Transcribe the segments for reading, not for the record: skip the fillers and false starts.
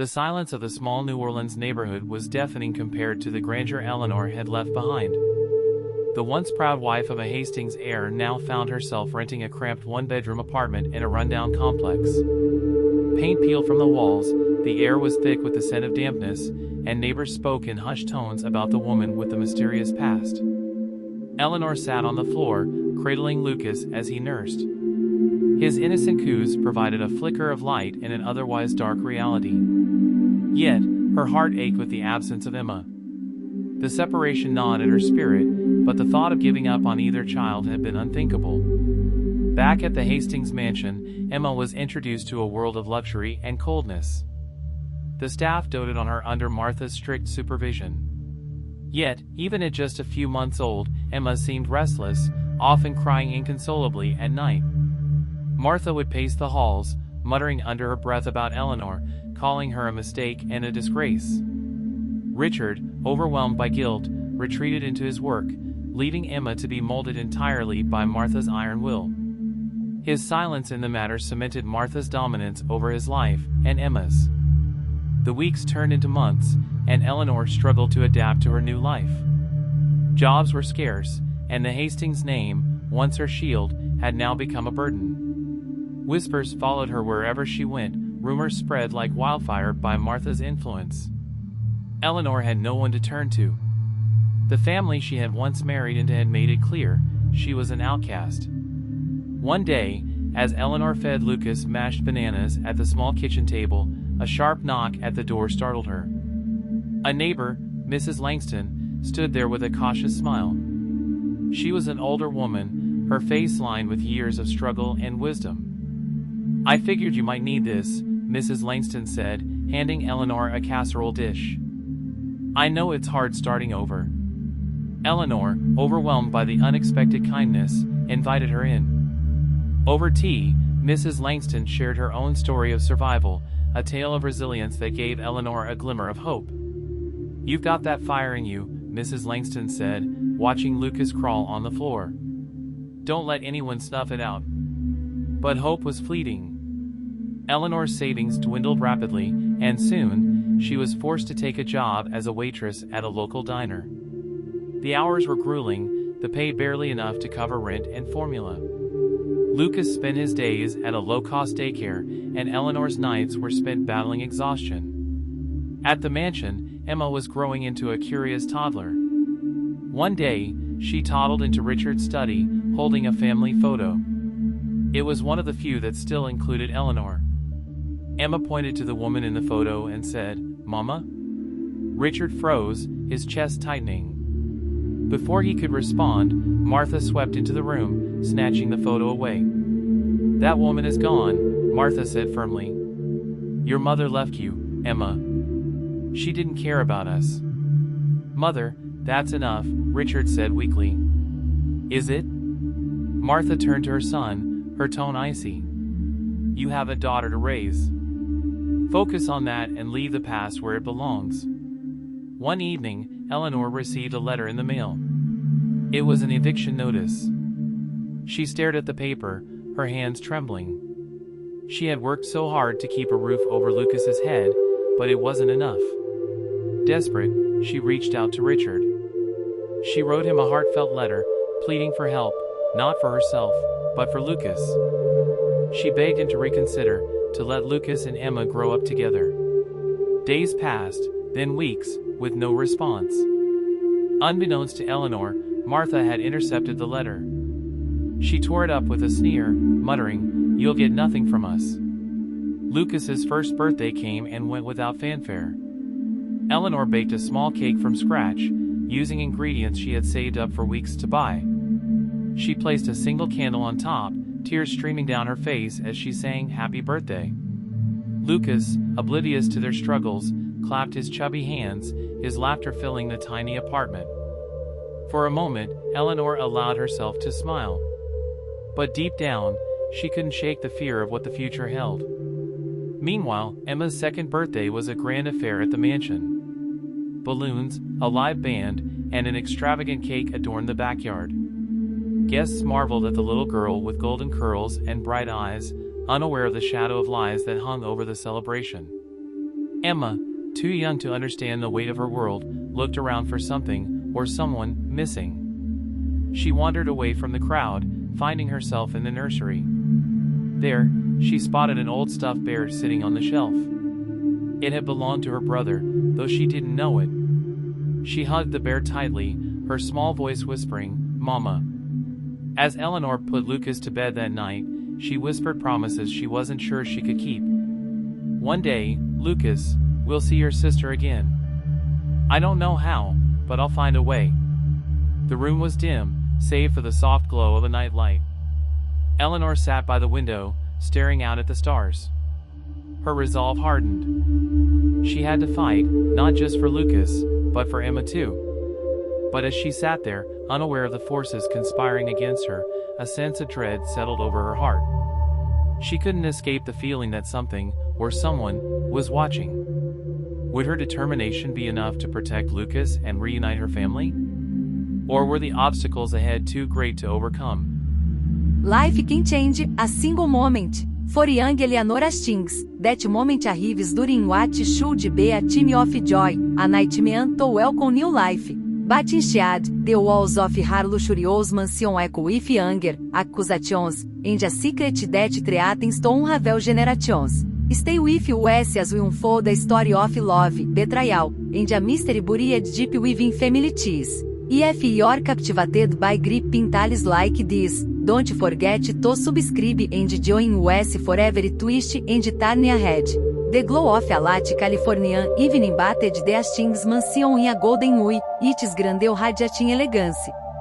The silence of the small New Orleans neighborhood was deafening compared to the grandeur Eleanor had left behind. The once proud wife of a Hastings heir now found herself renting a cramped one-bedroom apartment in a rundown complex. Paint peeled from the walls, the air was thick with the scent of dampness, and neighbors spoke in hushed tones about the woman with the mysterious past. Eleanor sat on the floor, cradling Lucas as he nursed. His innocent coos provided a flicker of light in an otherwise dark reality. Yet, her heart ached with the absence of Emma. The separation gnawed at her spirit, but the thought of giving up on either child had been unthinkable. Back at the Hastings mansion, Emma was introduced to a world of luxury and coldness. The staff doted on her under Martha's strict supervision. Yet, even at just a few months old, Emma seemed restless, often crying inconsolably at night. Martha would pace the halls, muttering under her breath about Eleanor, calling her a mistake and a disgrace. Richard, overwhelmed by guilt, retreated into his work, leaving Emma to be molded entirely by Martha's iron will. His silence in the matter cemented Martha's dominance over his life and Emma's. The weeks turned into months, and Eleanor struggled to adapt to her new life. Jobs were scarce, and the Hastings name, once her shield, had now become a burden. Whispers followed her wherever she went, rumors spread like wildfire by Martha's influence. Eleanor had no one to turn to. The family she had once married into had made it clear she was an outcast. One day, as Eleanor fed Lucas mashed bananas at the small kitchen table, a sharp knock at the door startled her. A neighbor, Mrs. Langston, stood there with a cautious smile. She was an older woman, her face lined with years of struggle and wisdom. "I figured you might need this," Mrs. Langston said, handing Eleanor a casserole dish. "I know it's hard starting over." Eleanor, overwhelmed by the unexpected kindness, invited her in. Over tea, Mrs. Langston shared her own story of survival, a tale of resilience that gave Eleanor a glimmer of hope. "You've got that fire in you," Mrs. Langston said, watching Lucas crawl on the floor. "Don't let anyone snuff it out." But hope was fleeting. Eleanor's savings dwindled rapidly, and soon, she was forced to take a job as a waitress at a local diner. The hours were grueling, the pay barely enough to cover rent and formula. Lucas spent his days at a low-cost daycare, and Eleanor's nights were spent battling exhaustion. At the mansion, Emma was growing into a curious toddler. One day, she toddled into Richard's study, holding a family photo. It was one of the few that still included Eleanor. Emma pointed to the woman in the photo and said, "Mama?" Richard froze, his chest tightening. Before he could respond, Martha swept into the room, snatching the photo away. "That woman is gone," Martha said firmly. "Your mother left you, Emma. She didn't care about us." "Mother, that's enough," Richard said weakly. "Is it?" Martha turned to her son, her tone icy. "You have a daughter to raise. Focus on that and leave the past where it belongs." One evening, Eleanor received a letter in the mail. It was an eviction notice. She stared at the paper, her hands trembling. She had worked so hard to keep a roof over Lucas's head, but it wasn't enough. Desperate, she reached out to Richard. She wrote him a heartfelt letter, pleading for help, not for herself, but for Lucas. She begged him to reconsider, to let Lucas and Emma grow up together. Days passed, then weeks, with no response. Unbeknownst to Eleanor, Martha had intercepted the letter. She tore it up with a sneer, muttering, "You'll get nothing from us." Lucas's first birthday came and went without fanfare. Eleanor baked a small cake from scratch, using ingredients she had saved up for weeks to buy. She placed a single candle on top, tears streaming down her face as she sang "Happy Birthday." Lucas, oblivious to their struggles, clapped his chubby hands, his laughter filling the tiny apartment. For a moment, Eleanor allowed herself to smile. But deep down, she couldn't shake the fear of what the future held. Meanwhile, Emma's second birthday was a grand affair at the mansion. Balloons, a live band, and an extravagant cake adorned the backyard. Guests marveled at the little girl with golden curls and bright eyes, unaware of the shadow of lies that hung over the celebration. Emma, too young to understand the weight of her world, looked around for something, or someone, missing. She wandered away from the crowd, finding herself in the nursery. There, she spotted an old stuffed bear sitting on the shelf. It had belonged to her brother, though she didn't know it. She hugged the bear tightly, her small voice whispering, "Mama." As Eleanor put Lucas to bed that night, she whispered promises she wasn't sure she could keep. "One day, Lucas, we'll see your sister again. I don't know how, but I'll find a way." The room was dim, save for the soft glow of a night light. Eleanor sat by the window, staring out at the stars. Her resolve hardened. She had to fight, not just for Lucas, but for Emma too. But as she sat there, unaware of the forces conspiring against her, a sense of dread settled over her heart. She couldn't escape the feeling that something, or someone, was watching. Would her determination be enough to protect Lucas and reunite her family? Or were the obstacles ahead too great to overcome? Life can change a single moment. For young Eleanor Hastings, that moment arrives during what should be a time of joy, a nightmare to welcome new life. But instead, the walls of her luxurious mansion echo with anger, accusations, and a secret that threatens to unravel generations. Stay with us as we unfold a story of love, betrayal, and a mystery buried deep within family ties. If you're captivated by gripping tales like this, don't forget to subscribe and join us for every twist and turn ahead. The glow of a late Californian evening bathed the Hastings mansion in a golden hue, its grande radiating elegance.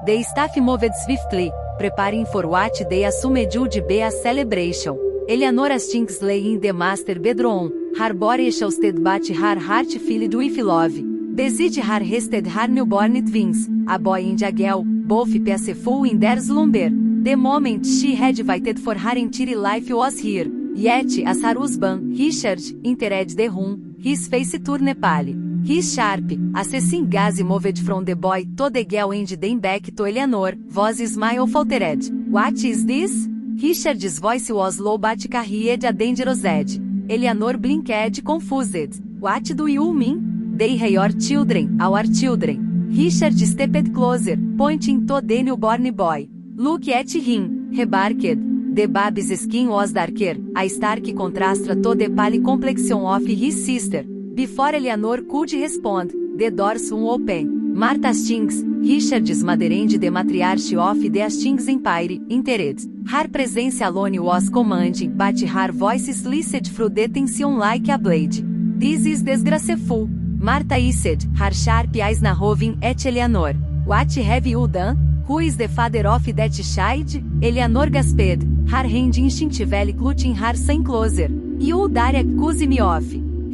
The staff moved swiftly, preparing for what they assumed would be a celebration. Eleanor Hastings lay in the master bedroom, her body exhausted but her heart filled with love. Beside her rested her newborn twins, a boy and a girl, both peaceful in their slumber. The moment she had waited for her entire life was here. Yet, as her husband, Richard, entered the room, his face turned pale. His sharp, assessing gaze moved from the boy to the girl and then back to Eleanor, voice smile faltered. "What is this?" Richard's voice was low but carried a dangerous edge. Eleanor blinked confused. "What do you mean?" "They are your children, our children." Richard stepped closer, pointing to the newborn boy. "Look at him," remarked. The baby's skin was darker, a stark contrast to the pale complexion of his sister. Before Eleanor could respond, the door swung open. Martha Hastings, Richard's mother and the matriarch of the Hastings Empire, entered. Her presence alone was commanding, but her voice sliced through the tension like a blade. "This is disgraceful," Martha said, her sharp eyes narrowing at Eleanor. "What have you done? Who is the father of that child?" Eleanor gasped, her hand instinctively clutching her son closer. "You dare accuse me of."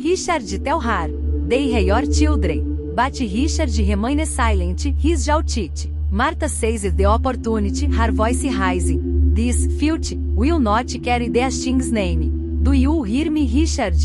"Richard, tell her. They are your children." But Richard remained silent, his jaw tight. Martha seized the opportunity, her voice rising. "This filth will not carry the Hastings name. Do you hear me, Richard?"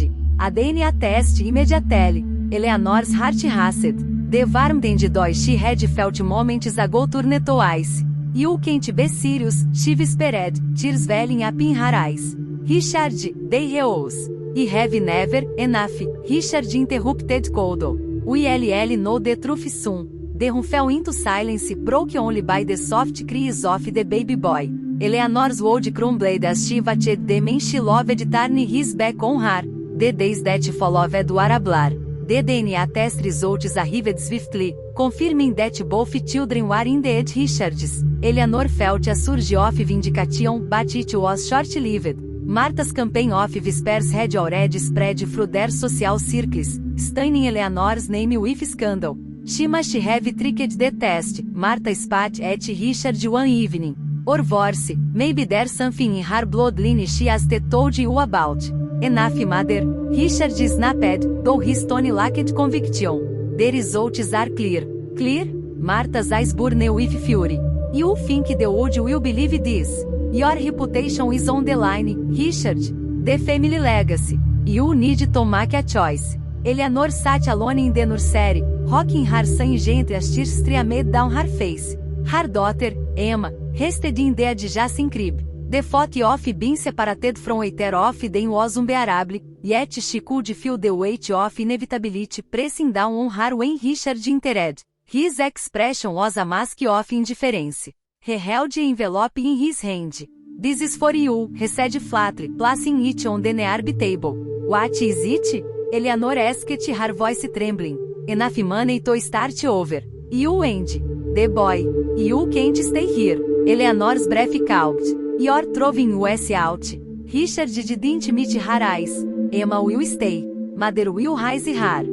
A DNA test immediately. Eleanor's heart raced. The warmth and joy she had felt moments ago turned to ice. "You can't be serious," she whispered, tears welling up in her eyes. "Richard," they rose. "I have never enough," Richard interrupted coldly. "We'll know the truth soon." The room fell into silence, broken only by the soft cries of the baby boy. Eleanor's world crumbled as she watched the man she loved turn his back on her. The days that followed were a blur. The DNA test results arrived swiftly, confirming that both children were indeed Richards. Eleanor felt a surge of vindication, but it was short-lived. Martha's campaign of whispers had already spread through their social circles, staining Eleanor's name with scandal. She must have tricked the test, Martha spat at Richard one evening. Or worse, maybe there's something in her bloodline she hasn't told you about. "Enough, mother," Richard snapped, though his tone lacked conviction. "The results are clear." "Clear?" Martha's eyes burned with fury. "You think the world will believe this? Your reputation is on the line, Richard. The family legacy. You need to make a choice." Eleanor sat alone in the nursery, rocking her son gently as tears streamed down her face. Her daughter, Emma, rested in the adjacent crib. The thought of being separated from either of them was unbearable, yet she could feel the weight of inevitability pressing down on her when Richard entered. His expression was a mask of indifference. He held the envelope in his hand. "This is for you," he said flatly, placing it on the nearby table. "What is it?" Eleanor asked, her voice trembling. "Enough money to start over. You and the boy. You can't stay here." Eleanor's breath caught. "You're throwing us out." Richard didn't meet her eyes. "Emma will stay. Mother will raise her."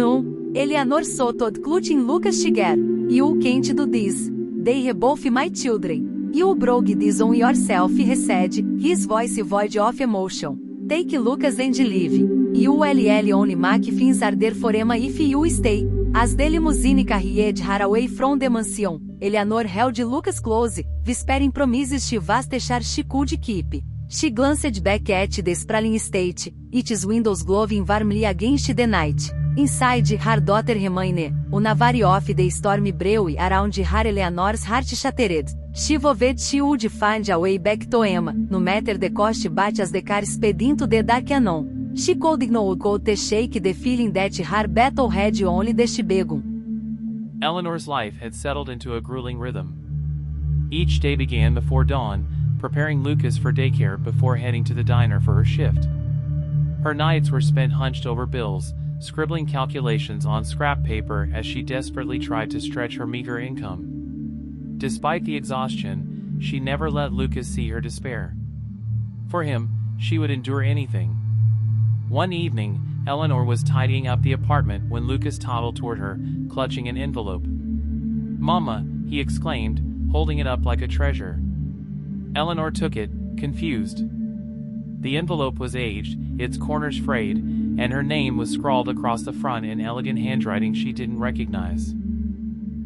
"No." Eleanor shouted, clutching Lucas together. "You can't do this. They are both my children. You brought this on yourself," he said, his voice void of emotion. "Take Lucas and leave. You will only make things harder for Emma if you stay." As the limousine carried her away from the mansion, Eleanor held Lucas close, whispering promises to vast she could keep. She glanced back at the sprawling estate, its windows glowing warmly against the night. Inside, her daughter remained, unaware of the storm brewing around her. Eleanor's heart shattered. She vowed she would find a way back to Emma, no matter the cost, but as the car sped into the dark unknown, she could not shake the feeling that her battle had only just begun. Eleanor's life had settled into a grueling rhythm. Each day began before dawn, preparing Lucas for daycare before heading to the diner for her shift. Her nights were spent hunched over bills, scribbling calculations on scrap paper as she desperately tried to stretch her meager income. Despite the exhaustion, she never let Lucas see her despair. For him, she would endure anything. One evening, Eleanor was tidying up the apartment when Lucas toddled toward her, clutching an envelope. "Mama," he exclaimed, holding it up like a treasure. Eleanor took it, confused. The envelope was aged, its corners frayed, and her name was scrawled across the front in elegant handwriting she didn't recognize.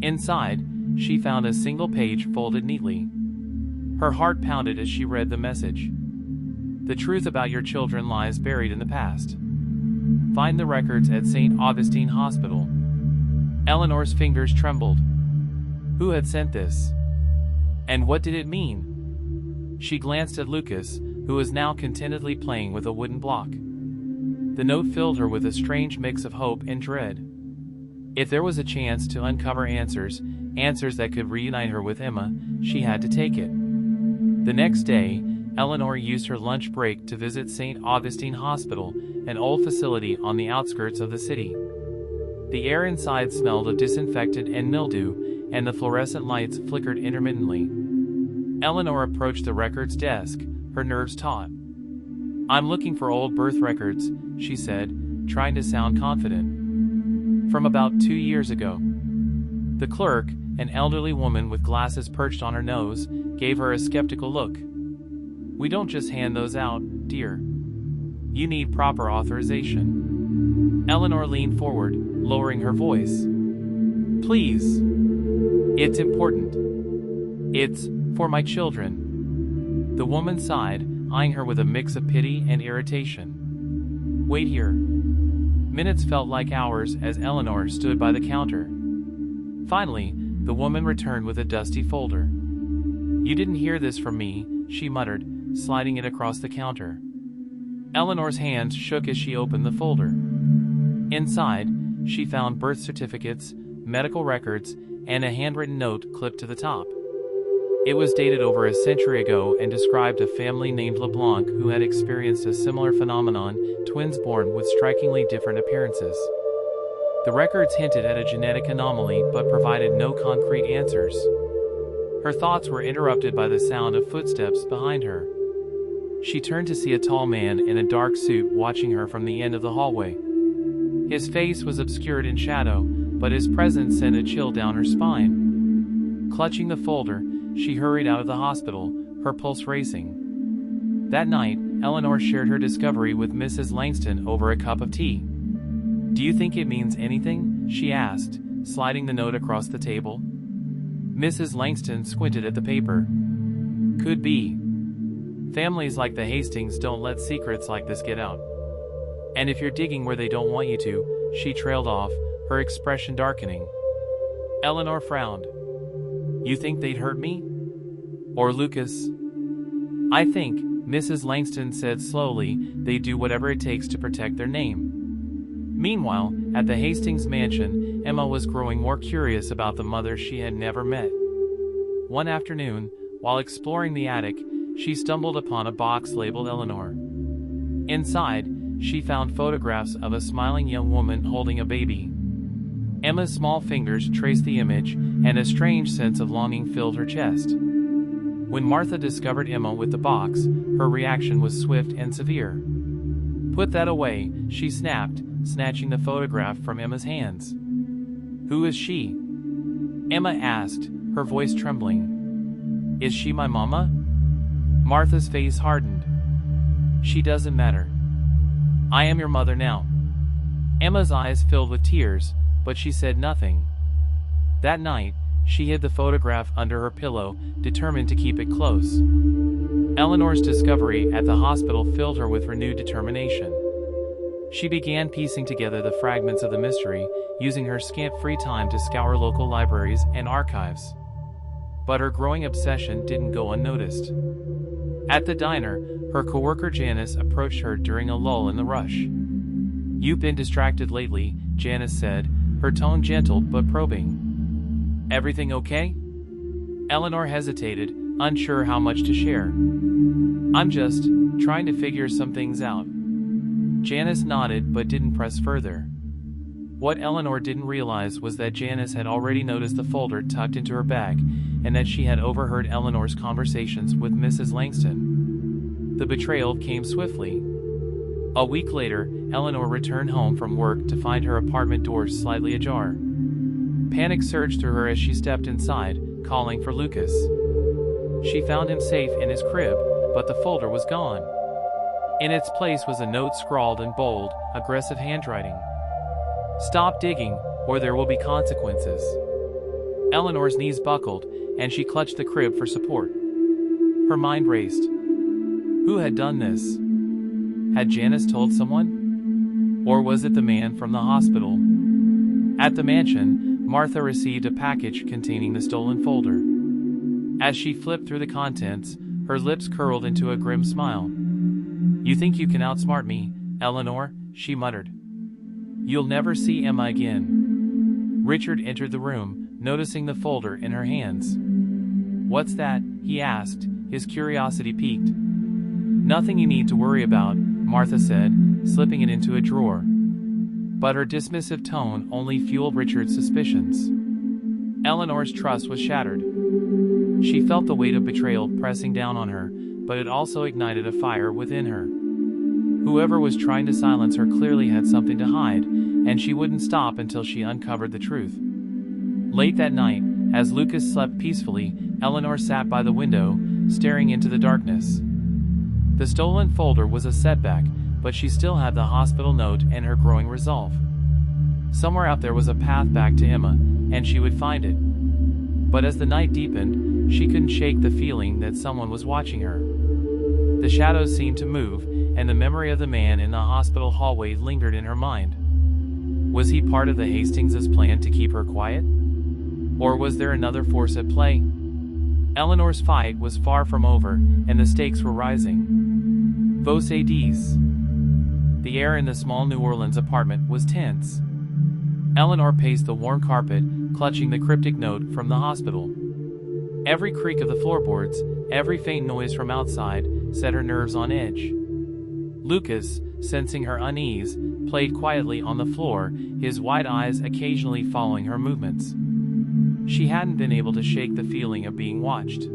Inside, she found a single page folded neatly. Her heart pounded as she read the message. "The truth about your children lies buried in the past. Find the records at St. Augustine Hospital." Eleanor's fingers trembled. Who had sent this? And what did it mean? She glanced at Lucas, who was now contentedly playing with a wooden block. The note filled her with a strange mix of hope and dread. If there was a chance to uncover answers that could reunite her with Emma, she had to take it. The next day, Eleanor used her lunch break to visit St. Augustine Hospital, an old facility on the outskirts of the city. The air inside smelled of disinfectant and mildew, and the fluorescent lights flickered intermittently. Eleanor approached the records desk, her nerves taut. "I'm looking for old birth records," she said, trying to sound confident. "From about 2 years ago." The clerk, an elderly woman with glasses perched on her nose, gave her a skeptical look. "We don't just hand those out, dear. You need proper authorization." Eleanor leaned forward, lowering her voice. "Please. It's important. It's for my children." The woman sighed, eyeing her with a mix of pity and irritation. "Wait here." Minutes felt like hours as Eleanor stood by the counter. Finally, the woman returned with a dusty folder. "You didn't hear this from me," she muttered, sliding it across the counter. Eleanor's hands shook as she opened the folder. Inside, she found birth certificates, medical records, and a handwritten note clipped to the top. It was dated over a century ago and described a family named LeBlanc who had experienced a similar phenomenon, twins born with strikingly different appearances. The records hinted at a genetic anomaly but provided no concrete answers. Her thoughts were interrupted by the sound of footsteps behind her. She turned to see a tall man in a dark suit watching her from the end of the hallway. His face was obscured in shadow, but his presence sent a chill down her spine. Clutching the folder, she hurried out of the hospital, her pulse racing. That night, Eleanor shared her discovery with Mrs. Langston over a cup of tea. "Do you think it means anything?" she asked, sliding the note across the table. Mrs. Langston squinted at the paper. "Could be. Families like the Hastings don't let secrets like this get out. And if you're digging where they don't want you to," she trailed off, her expression darkening. Eleanor frowned. "You think they'd hurt me? Or Lucas?" I think, Mrs. Langston said slowly, they do whatever it takes to protect their name. Meanwhile, at the Hastings mansion, Emma was growing more curious about the mother she had never met. One afternoon, while exploring the attic, she stumbled upon a box labeled Eleanor. Inside, she found photographs of a smiling young woman holding a baby. Emma's small fingers traced the image, and a strange sense of longing filled her chest. When Martha discovered Emma with the box, her reaction was swift and severe. "Put that away," she snapped, snatching the photograph from Emma's hands. "Who is she?" Emma asked, her voice trembling. "Is she my mama?" Martha's face hardened. "She doesn't matter. I am your mother now." Emma's eyes filled with tears, but she said nothing. That night, she hid the photograph under her pillow, determined to keep it close. Eleanor's discovery at the hospital filled her with renewed determination. She began piecing together the fragments of the mystery, using her scant free time to scour local libraries and archives. But her growing obsession didn't go unnoticed. At the diner, her coworker Janice approached her during a lull in the rush. "You've been distracted lately," Janice said, her tone gentle but probing. "Everything okay?" Eleanor hesitated, unsure how much to share. "I'm just trying to figure some things out." Janice nodded but didn't press further. What Eleanor didn't realize was that Janice had already noticed the folder tucked into her bag, and that she had overheard Eleanor's conversations with Mrs. Langston. The betrayal came swiftly. A week later, Eleanor returned home from work to find her apartment doors slightly ajar. Panic surged through her as she stepped inside, calling for Lucas. She found him safe in his crib, but the folder was gone. In its place was a note scrawled in bold, aggressive handwriting. "Stop digging, or there will be consequences." Eleanor's knees buckled, and she clutched the crib for support. Her mind raced. Who had done this? Had Janice told someone? Or was it the man from the hospital? At the mansion, Martha received a package containing the stolen folder. As she flipped through the contents, her lips curled into a grim smile. "You think you can outsmart me, Eleanor?" she muttered. "You'll never see Emma again." Richard entered the room, noticing the folder in her hands. "What's that?" he asked, his curiosity piqued. "Nothing you need to worry about," Martha said, slipping it into a drawer. But her dismissive tone only fueled Richard's suspicions. Eleanor's trust was shattered. She felt the weight of betrayal pressing down on her, but it also ignited a fire within her. Whoever was trying to silence her clearly had something to hide, and she wouldn't stop until she uncovered the truth. Late that night, as Lucas slept peacefully, Eleanor sat by the window, staring into the darkness. The stolen folder was a setback, but she still had the hospital note and her growing resolve. Somewhere out there was a path back to Emma, and she would find it. But as the night deepened, she couldn't shake the feeling that someone was watching her. The shadows seemed to move, and the memory of the man in the hospital hallway lingered in her mind. Was he part of the Hastings' plan to keep her quiet? Or was there another force at play? Eleanor's fight was far from over, and the stakes were rising. Vos Hades. The air in the small New Orleans apartment was tense. Eleanor paced the worn carpet, clutching the cryptic note from the hospital. Every creak of the floorboards, every faint noise from outside, set her nerves on edge. Lucas, sensing her unease, played quietly on the floor, his wide eyes occasionally following her movements. She hadn't been able to shake the feeling of being watched.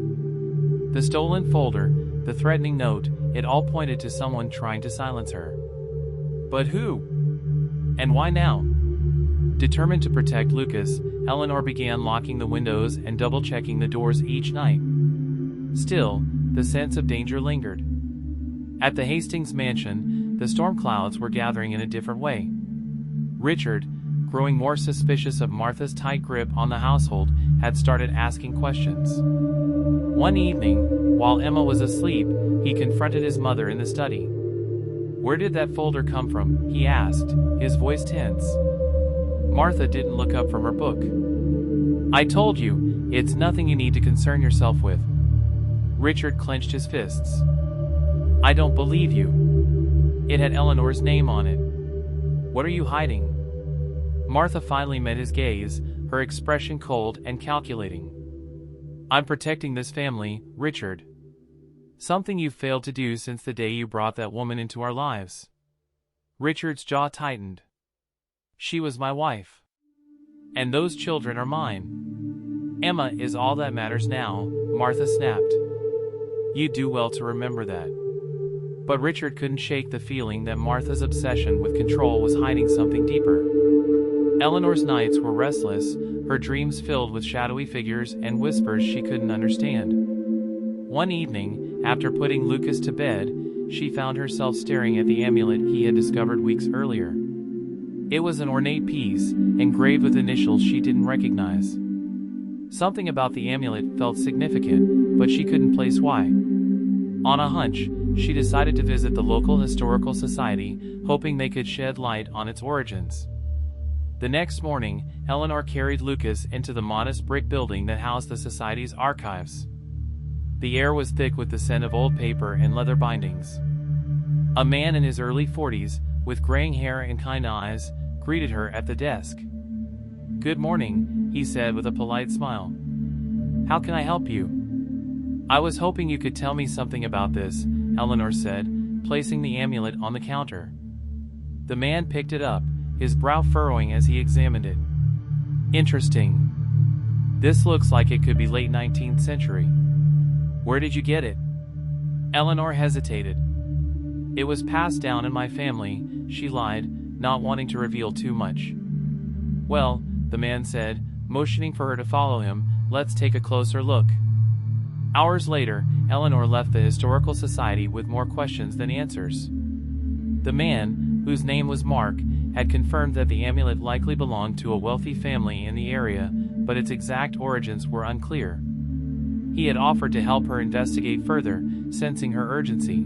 The stolen folder, the threatening note, it all pointed to someone trying to silence her. But who? And why now? Determined to protect Lucas, Eleanor began locking the windows and double-checking the doors each night. Still, the sense of danger lingered. At the Hastings mansion, the storm clouds were gathering in a different way. Richard, growing more suspicious of Martha's tight grip on the household, had started asking questions. One evening, while Emma was asleep, he confronted his mother in the study. "Where did that folder come from?" he asked, his voice tense. Martha didn't look up from her book. "I told you, it's nothing you need to concern yourself with." Richard clenched his fists. I don't believe you. It had Eleanor's name on it. What are you hiding? Martha finally met his gaze, her expression cold and calculating. I'm protecting this family, Richard. Something you've failed to do since the day you brought that woman into our lives. Richard's jaw tightened. She was my wife. And those children are mine. Emma is all that matters now, Martha snapped. You do well to remember that. But Richard couldn't shake the feeling that Martha's obsession with control was hiding something deeper. Eleanor's nights were restless, her dreams filled with shadowy figures and whispers she couldn't understand. One evening, after putting Lucas to bed, she found herself staring at the amulet he had discovered weeks earlier. It was an ornate piece, engraved with initials she didn't recognize. Something about the amulet felt significant, but she couldn't place why. On a hunch, she decided to visit the local historical society, hoping they could shed light on its origins. The next morning, Eleanor carried Lucas into the modest brick building that housed the society's archives. The air was thick with the scent of old paper and leather bindings. A man in his early 40s, with graying hair and kind eyes, greeted her at the desk. Good morning, he said with a polite smile. How can I help you? I was hoping you could tell me something about this, Eleanor said, placing the amulet on the counter. The man picked it up, his brow furrowing as he examined it. Interesting. This looks like it could be late 19th century. Where did you get it? Eleanor hesitated. It was passed down in my family, she lied, not wanting to reveal too much. Well, the man said, motioning for her to follow him, let's take a closer look. Hours later, Eleanor left the historical society with more questions than answers. The man, whose name was Mark, had confirmed that the amulet likely belonged to a wealthy family in the area, but its exact origins were unclear. He had offered to help her investigate further, sensing her urgency.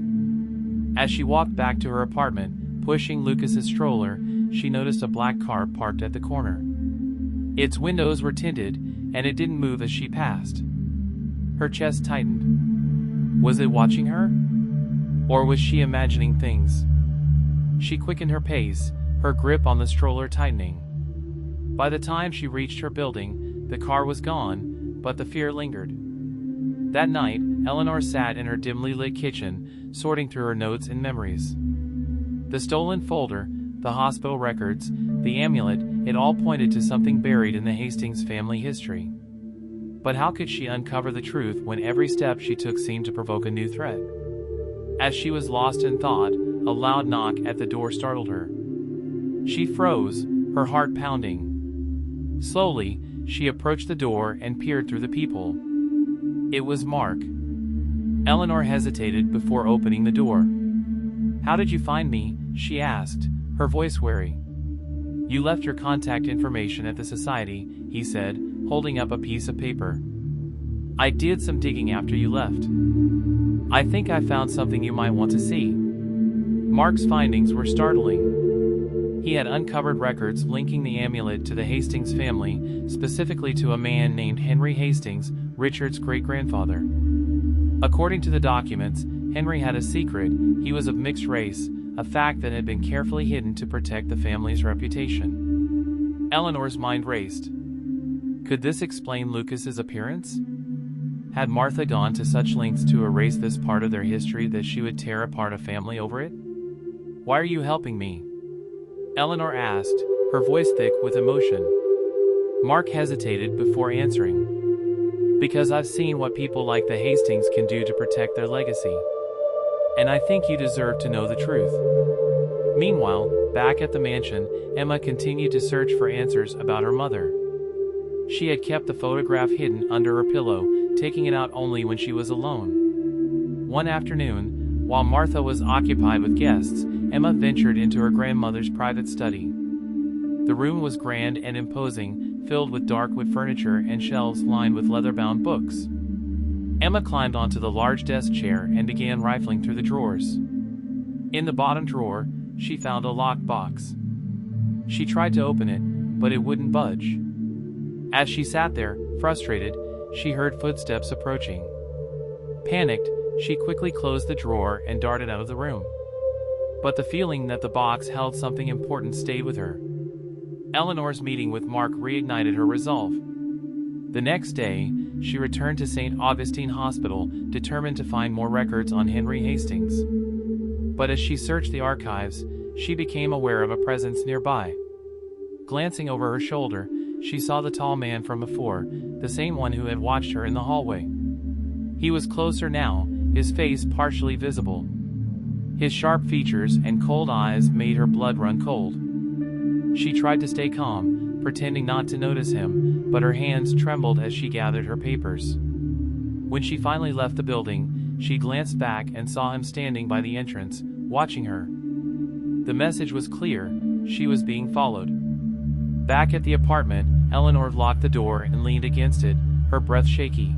As she walked back to her apartment, pushing Lucas's stroller, she noticed a black car parked at the corner. Its windows were tinted, and it didn't move as she passed. Her chest tightened. Was it watching her? Or was she imagining things? She quickened her pace, her grip on the stroller tightening. By the time she reached her building, the car was gone, but the fear lingered. That night, Eleanor sat in her dimly lit kitchen, sorting through her notes and memories. The stolen folder, the hospital records, the amulet, it all pointed to something buried in the Hastings family history. But how could she uncover the truth when every step she took seemed to provoke a new threat? As she was lost in thought, a loud knock at the door startled her. She froze, her heart pounding. Slowly, she approached the door and peered through the peephole. It was Mark. Eleanor hesitated before opening the door. How did you find me? She asked, her voice wary. You left your contact information at the society, he said, holding up a piece of paper. I did some digging after you left. I think I found something you might want to see. Mark's findings were startling. He had uncovered records linking the amulet to the Hastings family, specifically to a man named Henry Hastings, Richard's great-grandfather. According to the documents, Henry had a secret. He was of mixed race, a fact that had been carefully hidden to protect the family's reputation. Eleanor's mind raced. Could this explain Lucas's appearance? Had Martha gone to such lengths to erase this part of their history that she would tear apart a family over it? Why are you helping me? Eleanor asked, her voice thick with emotion. Mark hesitated before answering. Because I've seen what people like the Hastings can do to protect their legacy. And I think you deserve to know the truth. Meanwhile, back at the mansion, Emma continued to search for answers about her mother. She had kept the photograph hidden under her pillow, taking it out only when she was alone. One afternoon, while Martha was occupied with guests, Emma ventured into her grandmother's private study. The room was grand and imposing, filled with dark wood furniture and shelves lined with leather-bound books. Emma climbed onto the large desk chair and began rifling through the drawers. In the bottom drawer, she found a locked box. She tried to open it, but it wouldn't budge. As she sat there, frustrated, she heard footsteps approaching. Panicked, she quickly closed the drawer and darted out of the room. But the feeling that the box held something important stayed with her. Eleanor's meeting with Mark reignited her resolve. The next day, she returned to St. Augustine Hospital, determined to find more records on Henry Hastings. But as she searched the archives, she became aware of a presence nearby. Glancing over her shoulder, she saw the tall man from before, the same one who had watched her in the hallway. He was closer now, his face partially visible. His sharp features and cold eyes made her blood run cold. She tried to stay calm, pretending not to notice him, but her hands trembled as she gathered her papers. When she finally left the building, she glanced back and saw him standing by the entrance, watching her. The message was clear: she was being followed. Back at the apartment, Eleanor locked the door and leaned against it, her breath shaky.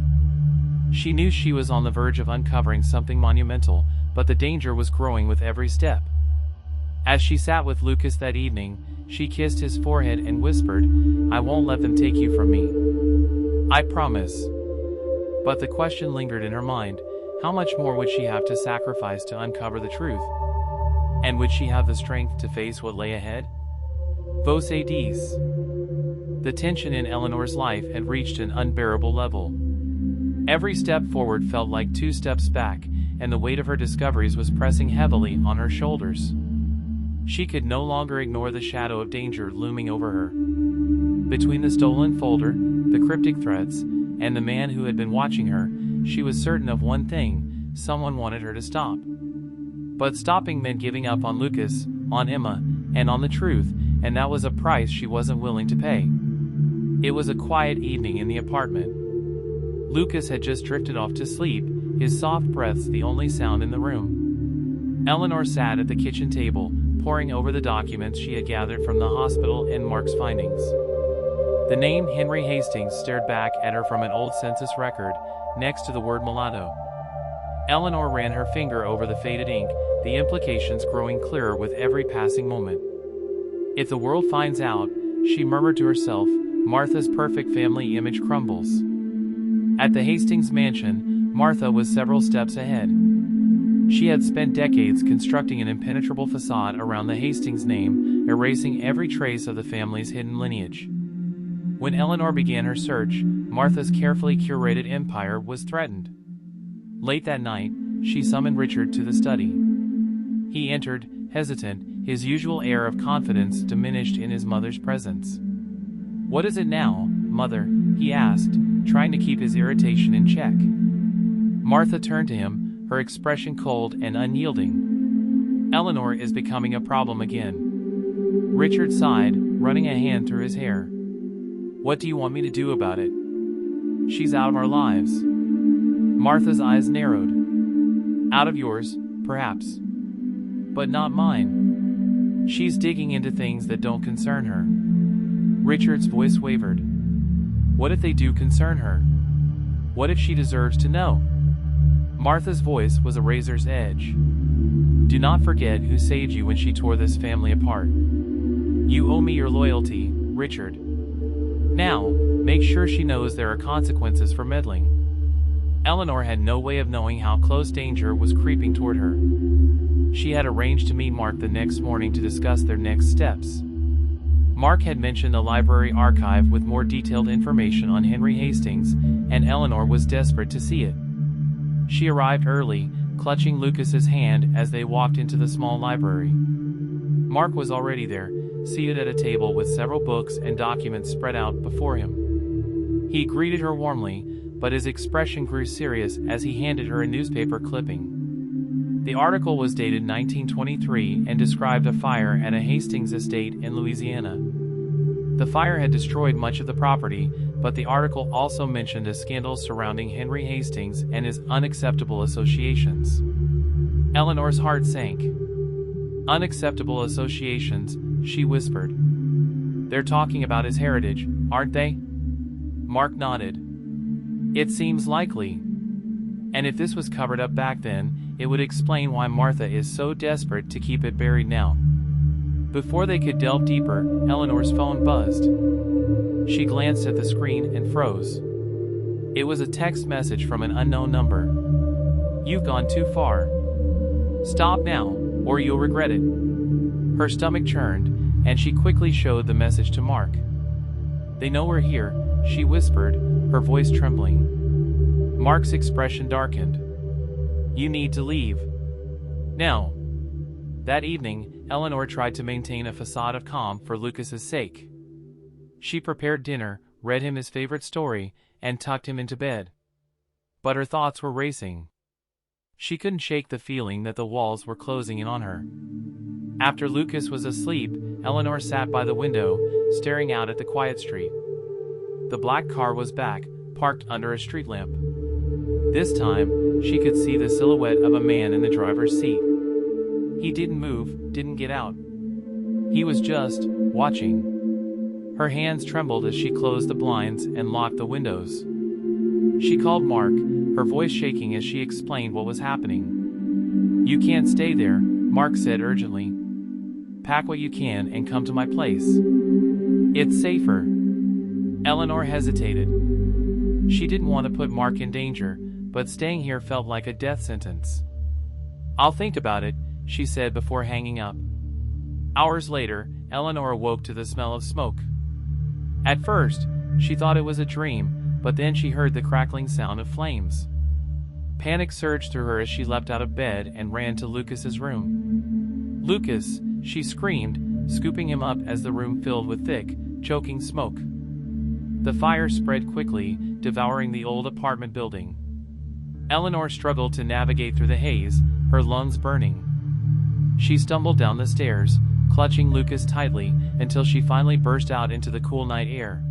She knew she was on the verge of uncovering something monumental, but the danger was growing with every step. As she sat with Lucas that evening, she kissed his forehead and whispered, "I won't let them take you from me. I promise." But the question lingered in her mind: how much more would she have to sacrifice to uncover the truth? And would she have the strength to face what lay ahead? Vos dis. The tension in Eleanor's life had reached an unbearable level. Every step forward felt like 2 steps back, and the weight of her discoveries was pressing heavily on her shoulders. She could no longer ignore the shadow of danger looming over her. Between the stolen folder, the cryptic threats, and the man who had been watching her, she was certain of one thing: someone wanted her to stop. But stopping meant giving up on Lucas, on Emma, and on the truth, and that was a price she wasn't willing to pay. It was a quiet evening in the apartment. Lucas had just drifted off to sleep, his soft breaths the only sound in the room. Eleanor sat at the kitchen table, poring over the documents she had gathered from the hospital and Mark's findings. The name Henry Hastings stared back at her from an old census record, next to the word mulatto. Eleanor ran her finger over the faded ink, the implications growing clearer with every passing moment. If the world finds out, she murmured to herself, Martha's perfect family image crumbles. At the Hastings mansion, Martha was several steps ahead. She had spent decades constructing an impenetrable facade around the Hastings name, erasing every trace of the family's hidden lineage. When Eleanor began her search, Martha's carefully curated empire was threatened. Late that night, she summoned Richard to the study. He entered, hesitant, his usual air of confidence diminished in his mother's presence. "What is it now, Mother?" he asked, trying to keep his irritation in check. Martha turned to him, her expression cold and unyielding. "Eleanor is becoming a problem again." Richard sighed, running a hand through his hair. "What do you want me to do about it?" "She's out of our lives." Martha's eyes narrowed. "Out of yours, perhaps. But not mine. She's digging into things that don't concern her." Richard's voice wavered. "What if they do concern her? What if she deserves to know?" Martha's voice was a razor's edge. "Do not forget who saved you when she tore this family apart. You owe me your loyalty, Richard. Now, make sure she knows there are consequences for meddling." Eleanor had no way of knowing how close danger was creeping toward her. She had arranged to meet Mark the next morning to discuss their next steps. Mark had mentioned a library archive with more detailed information on Henry Hastings, and Eleanor was desperate to see it. She arrived early, clutching Lucas's hand as they walked into the small library. Mark was already there, seated at a table with several books and documents spread out before him. He greeted her warmly, but his expression grew serious as he handed her a newspaper clipping. The article was dated 1923 and described a fire at a Hastings estate in Louisiana. The fire had destroyed much of the property, but the article also mentioned a scandal surrounding Henry Hastings and his unacceptable associations. Eleanor's heart sank. "Unacceptable associations," she whispered. "They're talking about his heritage, aren't they?" Mark nodded. "It seems likely. And if this was covered up back then, it would explain why Martha is so desperate to keep it buried now." Before they could delve deeper, Eleanor's phone buzzed. She glanced at the screen and froze. It was a text message from an unknown number. You've gone too far. Stop now, or you'll regret it. Her stomach churned, and she quickly showed the message to Mark. They know we're here, she whispered, her voice trembling. Mark's expression darkened. You need to leave. Now. That evening, Eleanor tried to maintain a facade of calm for Lucas's sake. She prepared dinner, read him his favorite story, and tucked him into bed. But her thoughts were racing. She couldn't shake the feeling that the walls were closing in on her. After Lucas was asleep, Eleanor sat by the window, staring out at the quiet street. The black car was back, parked under a street lamp. This time, she could see the silhouette of a man in the driver's seat. He didn't move, didn't get out. He was just watching. Her hands trembled as she closed the blinds and locked the windows. She called Mark, her voice shaking as she explained what was happening. You can't stay there, Mark said urgently. Pack what you can and come to my place. It's safer. Eleanor hesitated. She didn't want to put Mark in danger, but staying here felt like a death sentence. I'll think about it, she said before hanging up. Hours later, Eleanor awoke to the smell of smoke. At first, she thought it was a dream, but then she heard the crackling sound of flames. Panic surged through her as she leapt out of bed and ran to Lucas's room. Lucas, she screamed, scooping him up as the room filled with thick, choking smoke. The fire spread quickly, devouring the old apartment building. Eleanor struggled to navigate through the haze, her lungs burning. She stumbled down the stairs, clutching Lucas tightly, until she finally burst out into the cool night air.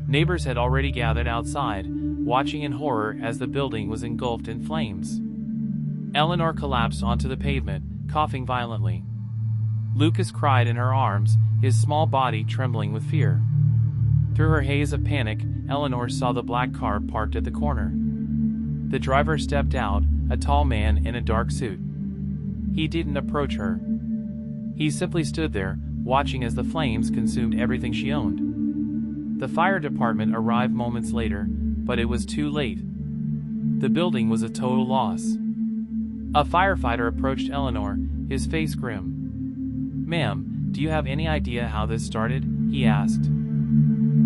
Neighbors had already gathered outside, watching in horror as the building was engulfed in flames. Eleanor collapsed onto the pavement, coughing violently. Lucas cried in her arms, his small body trembling with fear. Through her haze of panic, Eleanor saw the black car parked at the corner. The driver stepped out, a tall man in a dark suit. He didn't approach her. He simply stood there, watching as the flames consumed everything she owned. The fire department arrived moments later, but it was too late. The building was a total loss. A firefighter approached Eleanor, his face grim. Ma'am, do you have any idea how this started? He asked.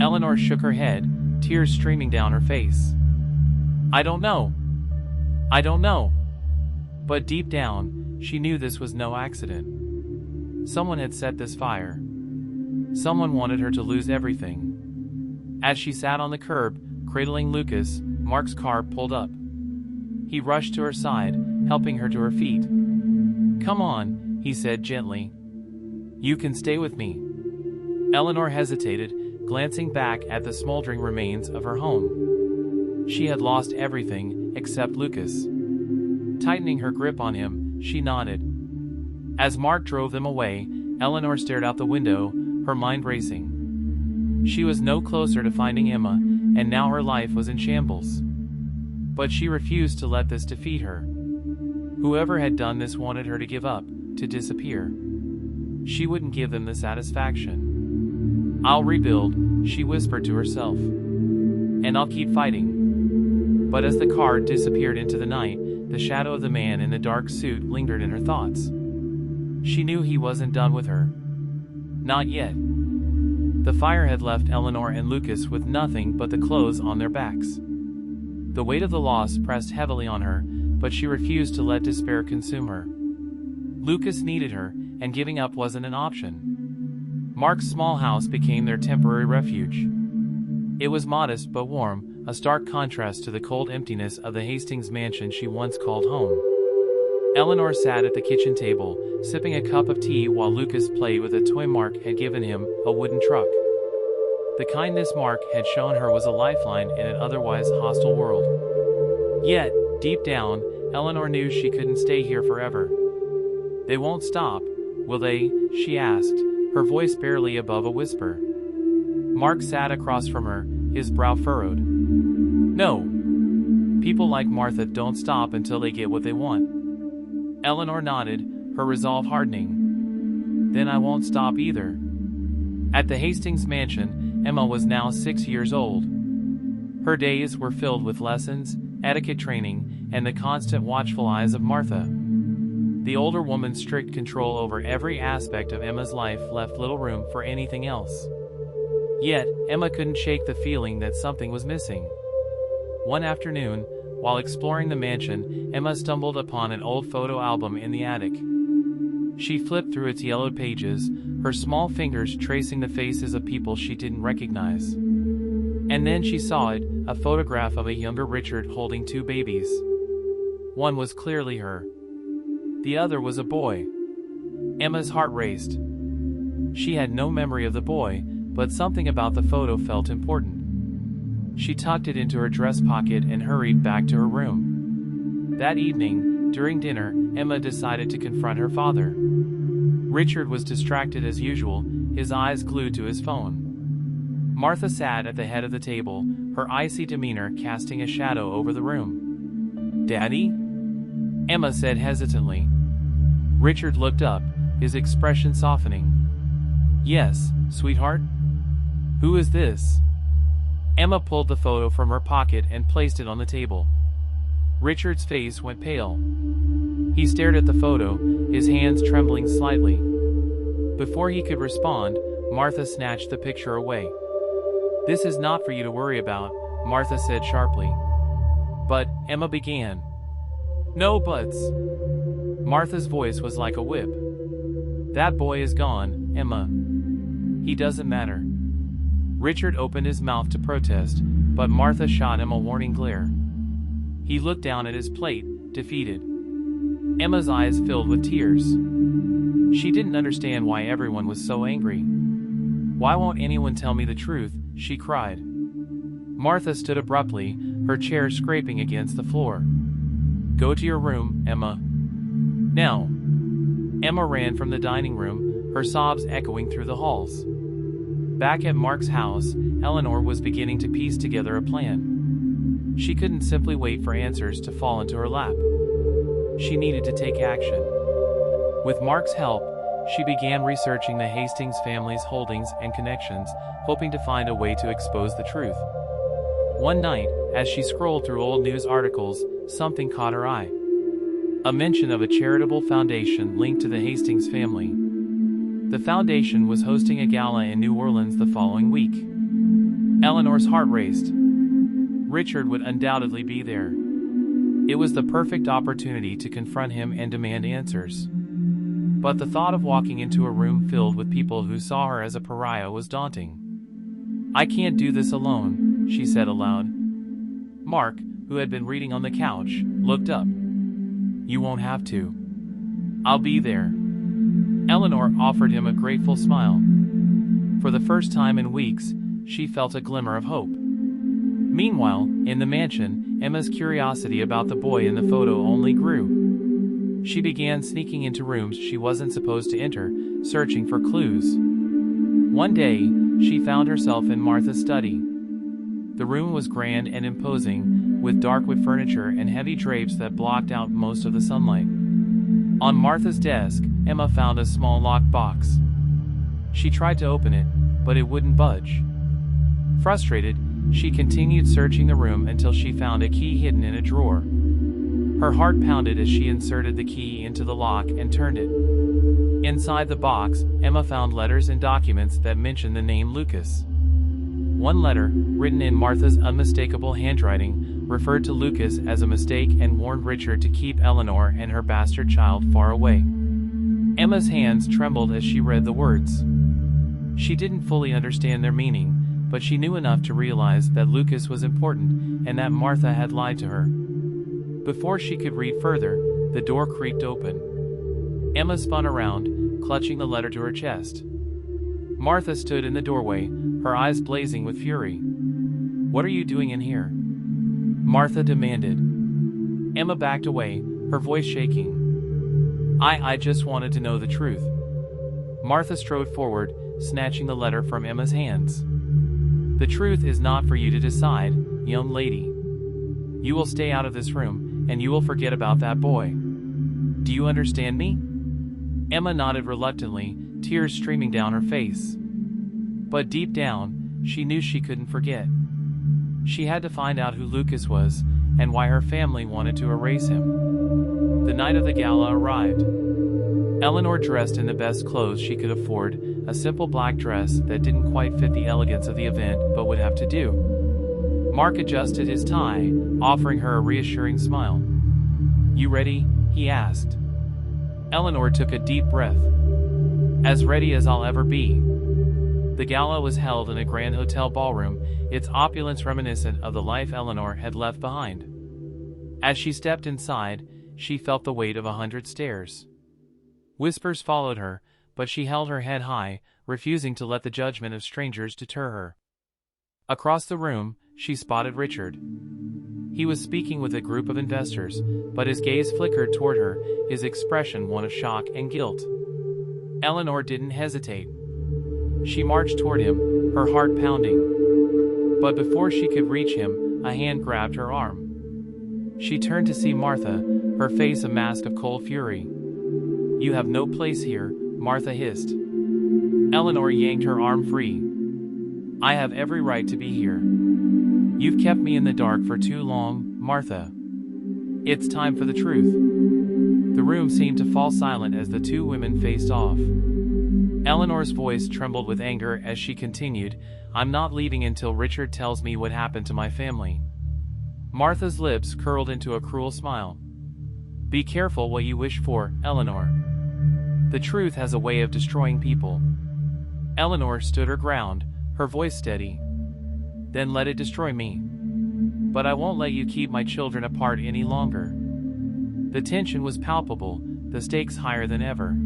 Eleanor shook her head, tears streaming down her face. I don't know. But deep down, she knew this was no accident. Someone had set this fire. Someone wanted her to lose everything. As she sat on the curb, cradling Lucas, Mark's car pulled up. He rushed to her side, helping her to her feet. Come on, he said gently. You can stay with me. Eleanor hesitated, glancing back at the smoldering remains of her home. She had lost everything except Lucas. Tightening her grip on him, she nodded. As Mark drove them away, Eleanor stared out the window, her mind racing. She was no closer to finding Emma, and now her life was in shambles. But she refused to let this defeat her. Whoever had done this wanted her to give up, to disappear. She wouldn't give them the satisfaction. I'll rebuild, she whispered to herself. And I'll keep fighting. But as the car disappeared into the night, the shadow of the man in the dark suit lingered in her thoughts. She knew he wasn't done with her. Not yet. The fire had left Eleanor and Lucas with nothing but the clothes on their backs. The weight of the loss pressed heavily on her, but she refused to let despair consume her. Lucas needed her, and giving up wasn't an option. Mark's small house became their temporary refuge. It was modest but warm, a stark contrast to the cold emptiness of the Hastings mansion she once called home. Eleanor sat at the kitchen table, sipping a cup of tea while Lucas played with a toy Mark had given him, a wooden truck. The kindness Mark had shown her was a lifeline in an otherwise hostile world. Yet, deep down, Eleanor knew she couldn't stay here forever. They won't stop, will they? She asked, her voice barely above a whisper. Mark sat across from her, his brow furrowed. No. People like Martha don't stop until they get what they want. Eleanor nodded, her resolve hardening. Then I won't stop either. At the Hastings mansion, Emma was now 6 years old. Her days were filled with lessons, etiquette training, and the constant watchful eyes of Martha. The older woman's strict control over every aspect of Emma's life left little room for anything else. Yet, Emma couldn't shake the feeling that something was missing. One afternoon, while exploring the mansion, Emma stumbled upon an old photo album in the attic. She flipped through its yellowed pages, her small fingers tracing the faces of people she didn't recognize. And then she saw it, a photograph of a younger Richard holding two babies. One was clearly her. The other was a boy. Emma's heart raced. She had no memory of the boy, but something about the photo felt important. She tucked it into her dress pocket and hurried back to her room. That evening, during dinner, Emma decided to confront her father. Richard was distracted as usual, his eyes glued to his phone. Martha sat at the head of the table, her icy demeanor casting a shadow over the room. "Daddy?" Emma said hesitantly. Richard looked up, his expression softening. "Yes, sweetheart? Who is this?" Emma pulled the photo from her pocket and placed it on the table. Richard's face went pale. He stared at the photo, his hands trembling slightly. Before he could respond, Martha snatched the picture away. "This is not for you to worry about," Martha said sharply. "But," Emma began. "No buts." Martha's voice was like a whip. "That boy is gone, Emma. He doesn't matter." Richard opened his mouth to protest, but Martha shot him a warning glare. He looked down at his plate, defeated. Emma's eyes filled with tears. She didn't understand why everyone was so angry. "Why won't anyone tell me the truth?" she cried. Martha stood abruptly, her chair scraping against the floor. "Go to your room, Emma. Now." Emma ran from the dining room, her sobs echoing through the halls. Back at Mark's house, Eleanor was beginning to piece together a plan. She couldn't simply wait for answers to fall into her lap. She needed to take action. With Mark's help, she began researching the Hastings family's holdings and connections, hoping to find a way to expose the truth. One night, as she scrolled through old news articles, something caught her eye. A mention of a charitable foundation linked to the Hastings family. The foundation was hosting a gala in New Orleans the following week. Eleanor's heart raced. Richard would undoubtedly be there. It was the perfect opportunity to confront him and demand answers. But the thought of walking into a room filled with people who saw her as a pariah was daunting. "I can't do this alone," she said aloud. Mark, who had been reading on the couch, looked up. "You won't have to. I'll be there." Eleanor offered him a grateful smile. For the first time in weeks, she felt a glimmer of hope. Meanwhile, in the mansion, Emma's curiosity about the boy in the photo only grew. She began sneaking into rooms she wasn't supposed to enter, searching for clues. One day, she found herself in Martha's study. The room was grand and imposing, with dark wood furniture and heavy drapes that blocked out most of the sunlight. On Martha's desk, Emma found a small locked box. She tried to open it, but it wouldn't budge. Frustrated, she continued searching the room until she found a key hidden in a drawer. Her heart pounded as she inserted the key into the lock and turned it. Inside the box, Emma found letters and documents that mentioned the name Lucas. One letter, written in Martha's unmistakable handwriting, referred to Lucas as a mistake and warned Richard to keep Eleanor and her bastard child far away. Emma's hands trembled as she read the words. She didn't fully understand their meaning, but she knew enough to realize that Lucas was important and that Martha had lied to her. Before she could read further, the door creaked open. Emma spun around, clutching the letter to her chest. Martha stood in the doorway, her eyes blazing with fury. "What are you doing in here?" Martha demanded. Emma backed away, her voice shaking. I just wanted to know the truth." Martha strode forward, snatching the letter from Emma's hands. "The truth is not for you to decide, young lady. You will stay out of this room, and you will forget about that boy. Do you understand me?" Emma nodded reluctantly, tears streaming down her face. But deep down, she knew she couldn't forget. She had to find out who Lucas was, and why her family wanted to erase him. The night of the gala arrived. Eleanor dressed in the best clothes she could afford, a simple black dress that didn't quite fit the elegance of the event but would have to do. Mark adjusted his tie, offering her a reassuring smile. "You ready?" he asked. Eleanor took a deep breath. "As ready as I'll ever be." The gala was held in a grand hotel ballroom, its opulence reminiscent of the life Eleanor had left behind. As she stepped inside, she felt the weight of 100 stares. Whispers followed her, but she held her head high, refusing to let the judgment of strangers deter her. Across the room, she spotted Richard. He was speaking with a group of investors, but his gaze flickered toward her, his expression one of shock and guilt. Eleanor didn't hesitate. She marched toward him, her heart pounding. But before she could reach him, a hand grabbed her arm. She turned to see Martha, her face a mask of cold fury. "You have no place here," Martha hissed. Eleanor yanked her arm free. "I have every right to be here. You've kept me in the dark for too long, Martha. It's time for the truth." The room seemed to fall silent as the two women faced off. Eleanor's voice trembled with anger as she continued, "I'm not leaving until Richard tells me what happened to my family." Martha's lips curled into a cruel smile. "Be careful what you wish for, Eleanor. The truth has a way of destroying people." Eleanor stood her ground, her voice steady. "Then let it destroy me. But I won't let you keep my children apart any longer." The tension was palpable, the stakes higher than ever.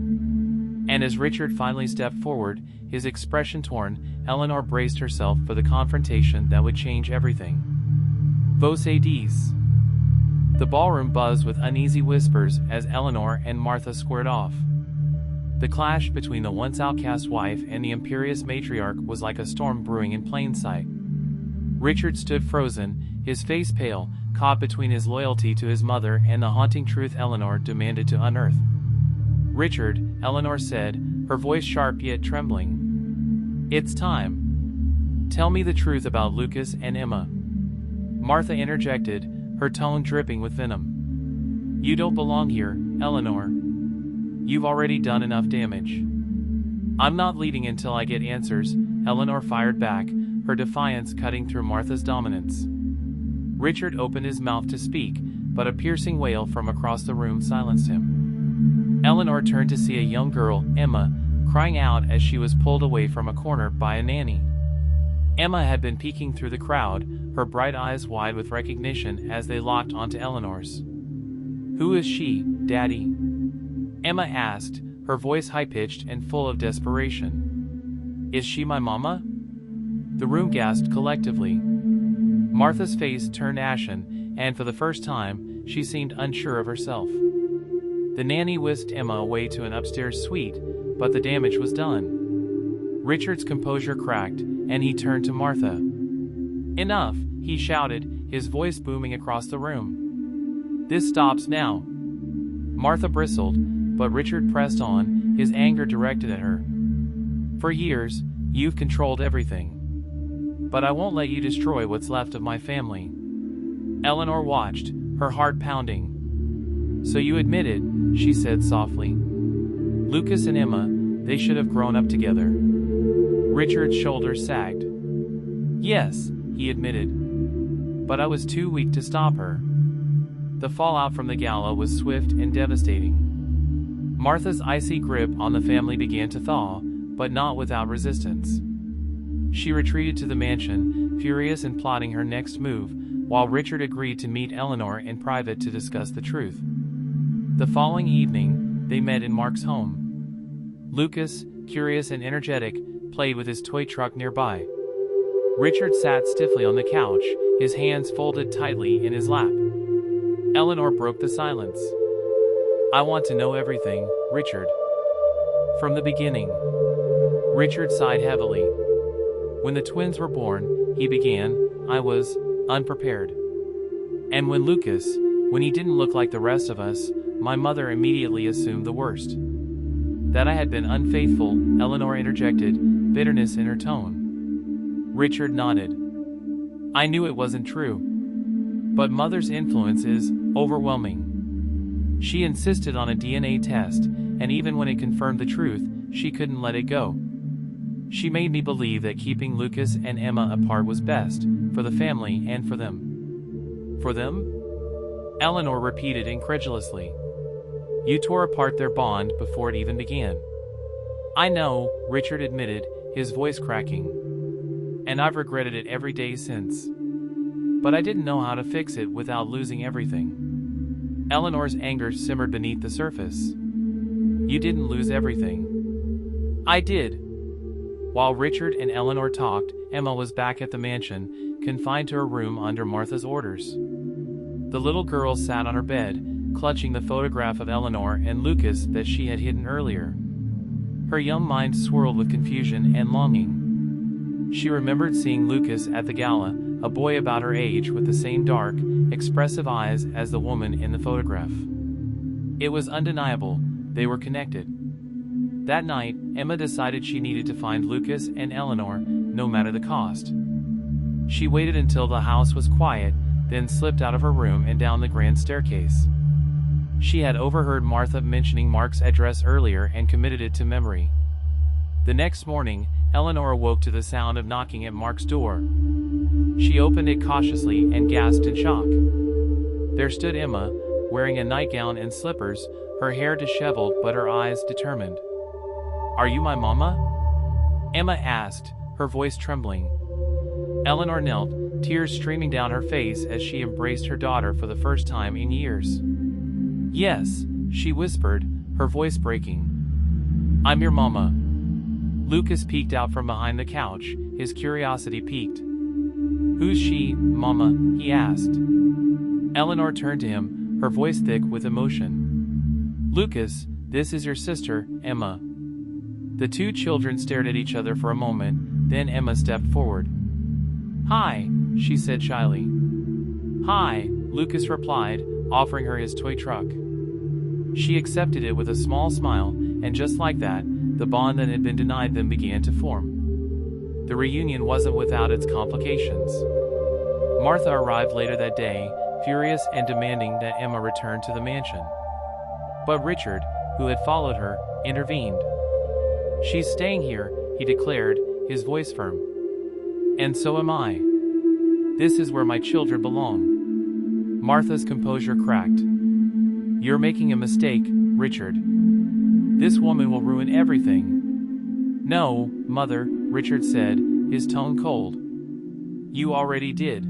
And as Richard finally stepped forward, his expression torn, Eleanor braced herself for the confrontation that would change everything. "Vos dis." The ballroom buzzed with uneasy whispers as Eleanor and Martha squared off. The clash between the once outcast wife and the imperious matriarch was like a storm brewing in plain sight. Richard stood frozen, his face pale, caught between his loyalty to his mother and the haunting truth Eleanor demanded to unearth. "Richard," Eleanor said, her voice sharp yet trembling. "It's time. Tell me the truth about Lucas and Emma." Martha interjected, her tone dripping with venom. "You don't belong here, Eleanor. You've already done enough damage." "I'm not leaving until I get answers," Eleanor fired back, her defiance cutting through Martha's dominance. Richard opened his mouth to speak, but a piercing wail from across the room silenced him. Eleanor turned to see a young girl, Emma, crying out as she was pulled away from a corner by a nanny. Emma had been peeking through the crowd, her bright eyes wide with recognition as they locked onto Eleanor's. "Who is she, Daddy?" Emma asked, her voice high-pitched and full of desperation. "Is she my mama?" The room gasped collectively. Martha's face turned ashen, and for the first time, she seemed unsure of herself. The nanny whisked Emma away to an upstairs suite, but the damage was done. Richard's composure cracked, and he turned to Martha. "Enough," he shouted, his voice booming across the room. "This stops now." Martha bristled, but Richard pressed on, his anger directed at her. "For years, you've controlled everything. But I won't let you destroy what's left of my family." Eleanor watched, her heart pounding. "So you admit it," she said softly. "Lucas and Emma, they should have grown up together." Richard's shoulders sagged. "Yes," he admitted. "But I was too weak to stop her." The fallout from the gala was swift and devastating. Martha's icy grip on the family began to thaw, but not without resistance. She retreated to the mansion, furious and plotting her next move, while Richard agreed to meet Eleanor in private to discuss the truth. The following evening, they met in Mark's home. Lucas, curious and energetic, played with his toy truck nearby. Richard sat stiffly on the couch, his hands folded tightly in his lap. Eleanor broke the silence. "I want to know everything, Richard. From the beginning." Richard sighed heavily. "When the twins were born," he began, "I was unprepared. And when Lucas, when he didn't look like the rest of us, my mother immediately assumed the worst. That I had been unfaithful," Eleanor interjected, bitterness in her tone. Richard nodded. "I knew it wasn't true. But Mother's influence is overwhelming. She insisted on a DNA test, and even when it confirmed the truth, she couldn't let it go. She made me believe that keeping Lucas and Emma apart was best, for the family and for them. For them? Eleanor repeated incredulously. You tore apart their bond before it even began. I know, Richard admitted, his voice cracking. And I've regretted it every day since. But I didn't know how to fix it without losing everything. Eleanor's anger simmered beneath the surface. You didn't lose everything. I did. While Richard and Eleanor talked, Emma was back at the mansion, confined to her room under Martha's orders. The little girl sat on her bed, clutching the photograph of Eleanor and Lucas that she had hidden earlier. Her young mind swirled with confusion and longing. She remembered seeing Lucas at the gala, a boy about her age with the same dark, expressive eyes as the woman in the photograph. It was undeniable, they were connected. That night, Emma decided she needed to find Lucas and Eleanor, no matter the cost. She waited until the house was quiet, then slipped out of her room and down the grand staircase. She had overheard Martha mentioning Mark's address earlier and committed it to memory. The next morning, Eleanor awoke to the sound of knocking at Mark's door. She opened it cautiously and gasped in shock. There stood Emma, wearing a nightgown and slippers, her hair disheveled but her eyes determined. Are you my mama? Emma asked, her voice trembling. Eleanor knelt, tears streaming down her face as she embraced her daughter for the first time in years. Yes, she whispered, her voice breaking. I'm your mama. Lucas peeked out from behind the couch, his curiosity piqued. Who's she, Mama? He asked. Eleanor turned to him, her voice thick with emotion. Lucas, this is your sister, Emma. The two children stared at each other for a moment, then Emma stepped forward. Hi, she said shyly. Hi, Lucas replied, offering her his toy truck. She accepted it with a small smile, and just like that, the bond that had been denied them began to form. The reunion wasn't without its complications. Martha arrived later that day, furious and demanding that Emma return to the mansion. But Richard, who had followed her, intervened. She's staying here, he declared, his voice firm. And so am I. This is where my children belong. Martha's composure cracked. You're making a mistake, Richard. This woman will ruin everything. No, Mother, Richard said, his tone cold. You already did.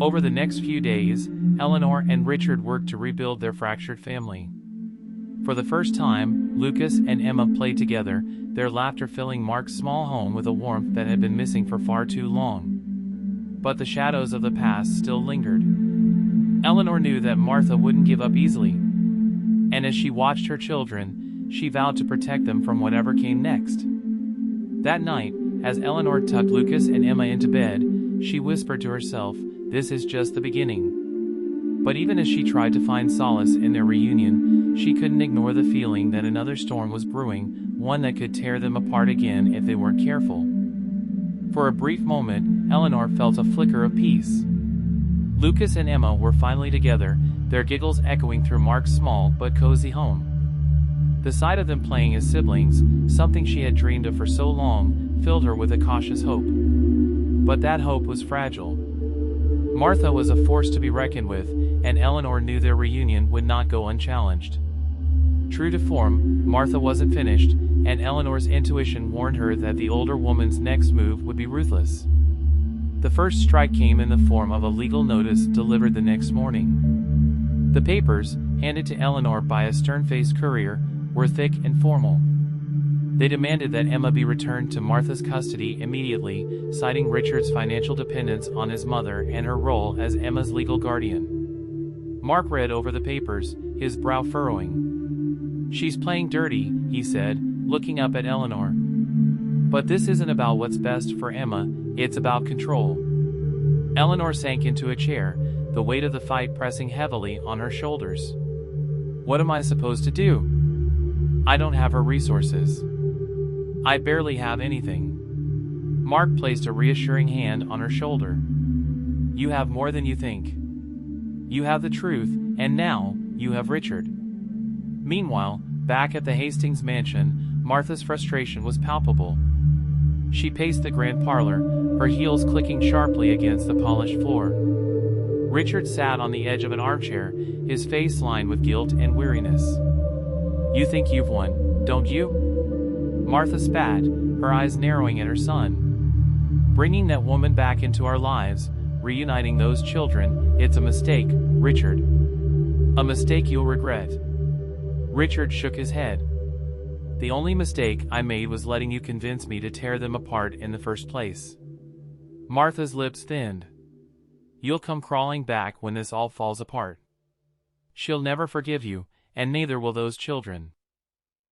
Over the next few days, Eleanor and Richard worked to rebuild their fractured family. For the first time, Lucas and Emma played together, their laughter filling Mark's small home with a warmth that had been missing for far too long. But the shadows of the past still lingered. Eleanor knew that Martha wouldn't give up easily. And as she watched her children, she vowed to protect them from whatever came next. That night, as Eleanor tucked Lucas and Emma into bed, she whispered to herself, this is just the beginning. But even as she tried to find solace in their reunion, she couldn't ignore the feeling that another storm was brewing, one that could tear them apart again if they weren't careful. For a brief moment, Eleanor felt a flicker of peace. Lucas and Emma were finally together, their giggles echoing through Mark's small but cozy home. The sight of them playing as siblings, something she had dreamed of for so long, filled her with a cautious hope. But that hope was fragile. Martha was a force to be reckoned with, and Eleanor knew their reunion would not go unchallenged. True to form, Martha wasn't finished, and Eleanor's intuition warned her that the older woman's next move would be ruthless. The first strike came in the form of a legal notice delivered the next morning. The papers, handed to Eleanor by a stern-faced courier, were thick and formal. They demanded that Emma be returned to Martha's custody immediately, citing Richard's financial dependence on his mother and her role as Emma's legal guardian. Mark read over the papers, his brow furrowing. She's playing dirty, he said, looking up at Eleanor. But this isn't about what's best for Emma, it's about control. Eleanor sank into a chair, the weight of the fight pressing heavily on her shoulders. What am I supposed to do? I don't have her resources. I barely have anything. Mark placed a reassuring hand on her shoulder. You have more than you think. You have the truth, and now, you have Richard. Meanwhile, back at the Hastings mansion, Martha's frustration was palpable. She paced the grand parlor, her heels clicking sharply against the polished floor. Richard sat on the edge of an armchair, his face lined with guilt and weariness. You think you've won, don't you? Martha spat, her eyes narrowing at her son. Bringing that woman back into our lives, reuniting those children, it's a mistake, Richard. A mistake you'll regret. Richard shook his head. The only mistake I made was letting you convince me to tear them apart in the first place. Martha's lips thinned. You'll come crawling back when this all falls apart. She'll never forgive you, and neither will those children.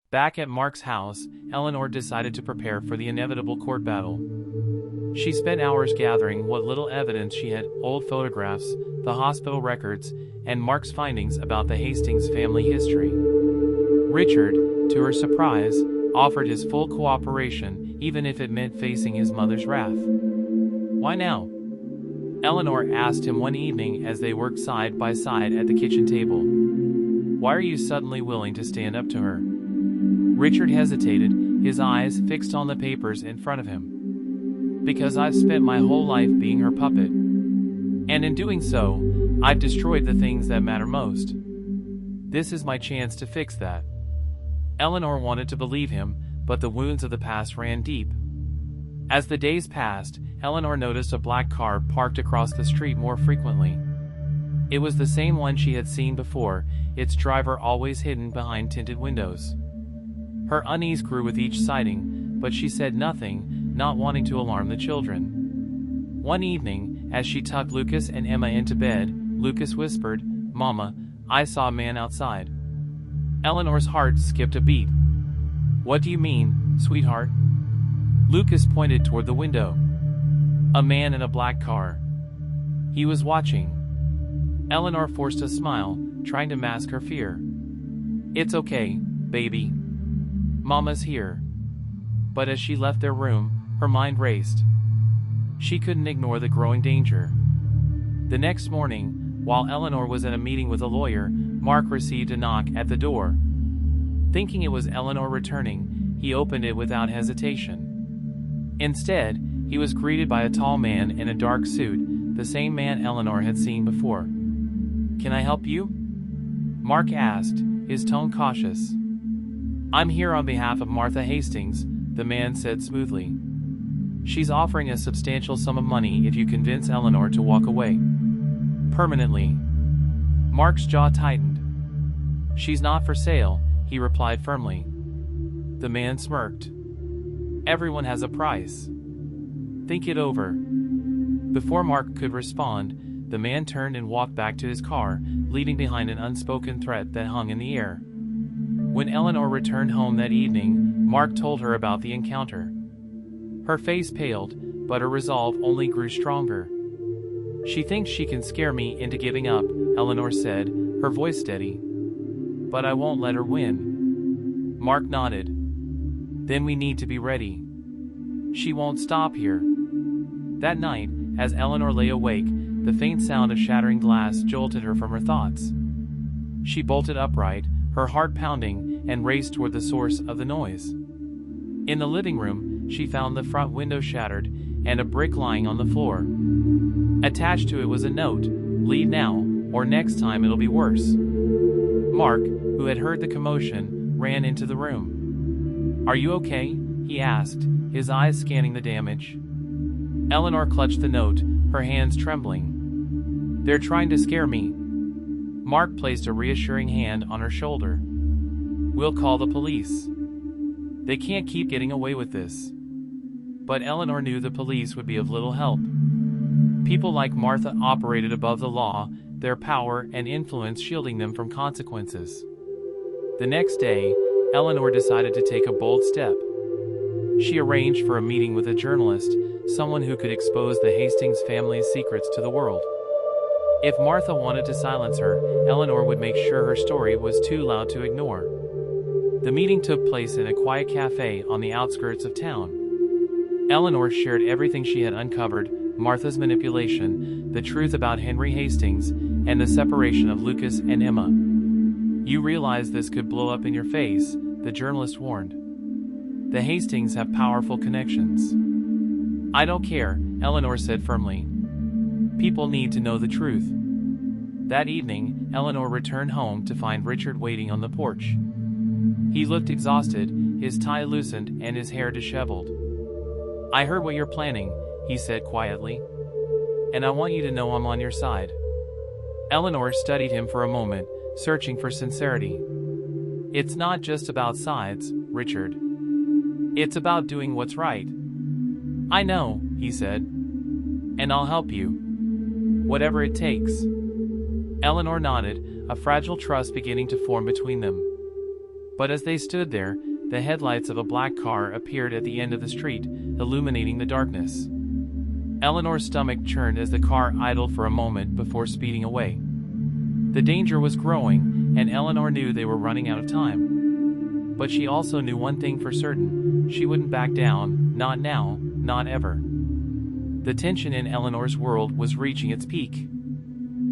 Back at Mark's house, Eleanor decided to prepare for the inevitable court battle. She spent hours gathering what little evidence she had, old photographs, the hospital records, and Mark's findings about the Hastings family history. Richard, to her surprise, offered his full cooperation, even if it meant facing his mother's wrath. Why now? Eleanor asked him one evening as they worked side by side at the kitchen table. Why are you suddenly willing to stand up to her? Richard hesitated, his eyes fixed on the papers in front of him. Because I've spent my whole life being her puppet. And in doing so, I've destroyed the things that matter most. This is my chance to fix that. Eleanor wanted to believe him, but the wounds of the past ran deep. As the days passed, Eleanor noticed a black car parked across the street more frequently. It was the same one she had seen before, its driver always hidden behind tinted windows. Her unease grew with each sighting, but she said nothing, not wanting to alarm the children. One evening, as she tucked Lucas and Emma into bed, Lucas whispered, "Mama, I saw a man outside." Eleanor's heart skipped a beat. "What do you mean, sweetheart?" Lucas pointed toward the window. A man in a black car. He was watching. Eleanor forced a smile, trying to mask her fear. "It's okay, baby. Mama's here." But as she left their room, her mind raced. She couldn't ignore the growing danger. The next morning, while Eleanor was at a meeting with a lawyer, Mark received a knock at the door. Thinking it was Eleanor returning, he opened it without hesitation. Instead, he was greeted by a tall man in a dark suit, the same man Eleanor had seen before. "Can I help you?" Mark asked, his tone cautious. "I'm here on behalf of Martha Hastings," the man said smoothly. "She's offering a substantial sum of money if you convince Eleanor to walk away. Permanently." Mark's jaw tightened. "She's not for sale," he replied firmly. The man smirked. "Everyone has a price. Think it over." Before Mark could respond, the man turned and walked back to his car, leaving behind an unspoken threat that hung in the air. When Eleanor returned home that evening, Mark told her about the encounter. Her face paled, but her resolve only grew stronger. "She thinks she can scare me into giving up," Eleanor said, her voice steady. "But I won't let her win." Mark nodded. "Then we need to be ready. She won't stop here." That night, as Eleanor lay awake, the faint sound of shattering glass jolted her from her thoughts. She bolted upright, her heart pounding, and raced toward the source of the noise. In the living room, she found the front window shattered and a brick lying on the floor. Attached to it was a note, "Leave now, or next time it'll be worse." Mark, who had heard the commotion, ran into the room. "Are you okay?" he asked, his eyes scanning the damage. Eleanor clutched the note, her hands trembling. "They're trying to scare me." Mark placed a reassuring hand on her shoulder. "We'll call the police. They can't keep getting away with this." But Eleanor knew the police would be of little help. People like Martha operated above the law, their power and influence shielding them from consequences. The next day, Eleanor decided to take a bold step. She arranged for a meeting with a journalist, someone who could expose the Hastings family's secrets to the world. If Martha wanted to silence her, Eleanor would make sure her story was too loud to ignore. The meeting took place in a quiet cafe on the outskirts of town. Eleanor shared everything she had uncovered, Martha's manipulation, the truth about Henry Hastings, and the separation of Lucas and Emma. You realize this could blow up in your face, the journalist warned. The Hastings have powerful connections. I don't care, Eleanor said firmly. People need to know the truth. That evening, Eleanor returned home to find Richard waiting on the porch. He looked exhausted, his tie loosened and his hair disheveled. I heard what you're planning, he said quietly. And I want you to know I'm on your side. Eleanor studied him for a moment, searching for sincerity. It's not just about sides, Richard. It's about doing what's right. I know, he said. And I'll help you. Whatever it takes. Eleanor nodded, a fragile trust beginning to form between them. But as they stood there, the headlights of a black car appeared at the end of the street, illuminating the darkness. Eleanor's stomach churned as the car idled for a moment before speeding away. The danger was growing, and Eleanor knew they were running out of time. But she also knew one thing for certain: she wouldn't back down, not now, not ever. The tension in Eleanor's world was reaching its peak.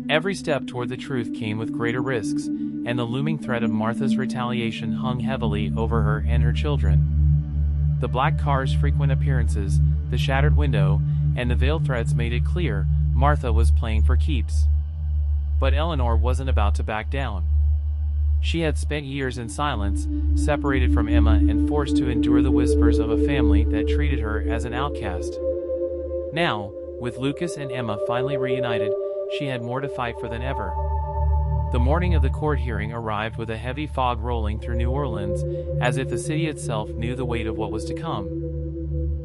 Every step toward the truth came with greater risks, and the looming threat of Martha's retaliation hung heavily over her and her children. The black car's frequent appearances, the shattered window, and the veiled threats made it clear Martha was playing for keeps. But Eleanor wasn't about to back down. She had spent years in silence, separated from Emma and forced to endure the whispers of a family that treated her as an outcast. Now, with Lucas and Emma finally reunited, she had more to fight for than ever. The morning of the court hearing arrived with a heavy fog rolling through New Orleans, as if the city itself knew the weight of what was to come.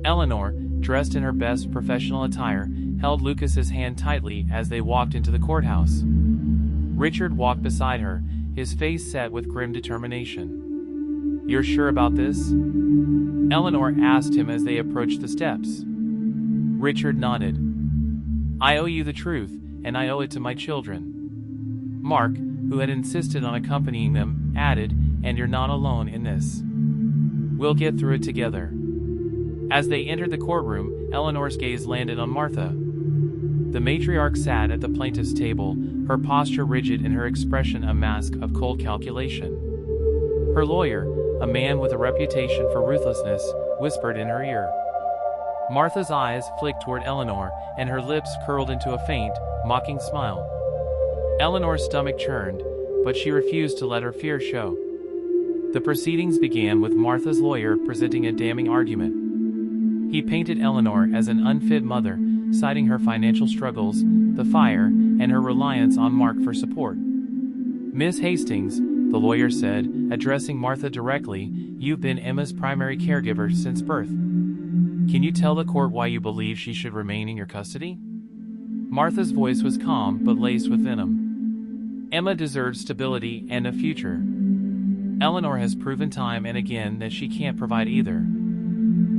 Eleanor, dressed in her best professional attire, held Lucas's hand tightly as they walked into the courthouse. Richard walked beside her, his face set with grim determination. "You're sure about this?" Eleanor asked him as they approached the steps. Richard nodded. "I owe you the truth, and I owe it to my children." Mark, who had insisted on accompanying them, added, "And you're not alone in this. We'll get through it together." As they entered the courtroom, Eleanor's gaze landed on Martha. The matriarch sat at the plaintiff's table, her posture rigid and her expression a mask of cold calculation. Her lawyer, a man with a reputation for ruthlessness, whispered in her ear. Martha's eyes flicked toward Eleanor, and her lips curled into a faint, mocking smile. Eleanor's stomach churned, but she refused to let her fear show. The proceedings began with Martha's lawyer presenting a damning argument. He painted Eleanor as an unfit mother, citing her financial struggles, the fire, and her reliance on Mark for support. "Miss Hastings," the lawyer said, addressing Martha directly, "you've been Emma's primary caregiver since birth. Can you tell the court why you believe she should remain in your custody?" Martha's voice was calm but laced with venom. "Emma deserves stability and a future. Eleanor has proven time and again that she can't provide either."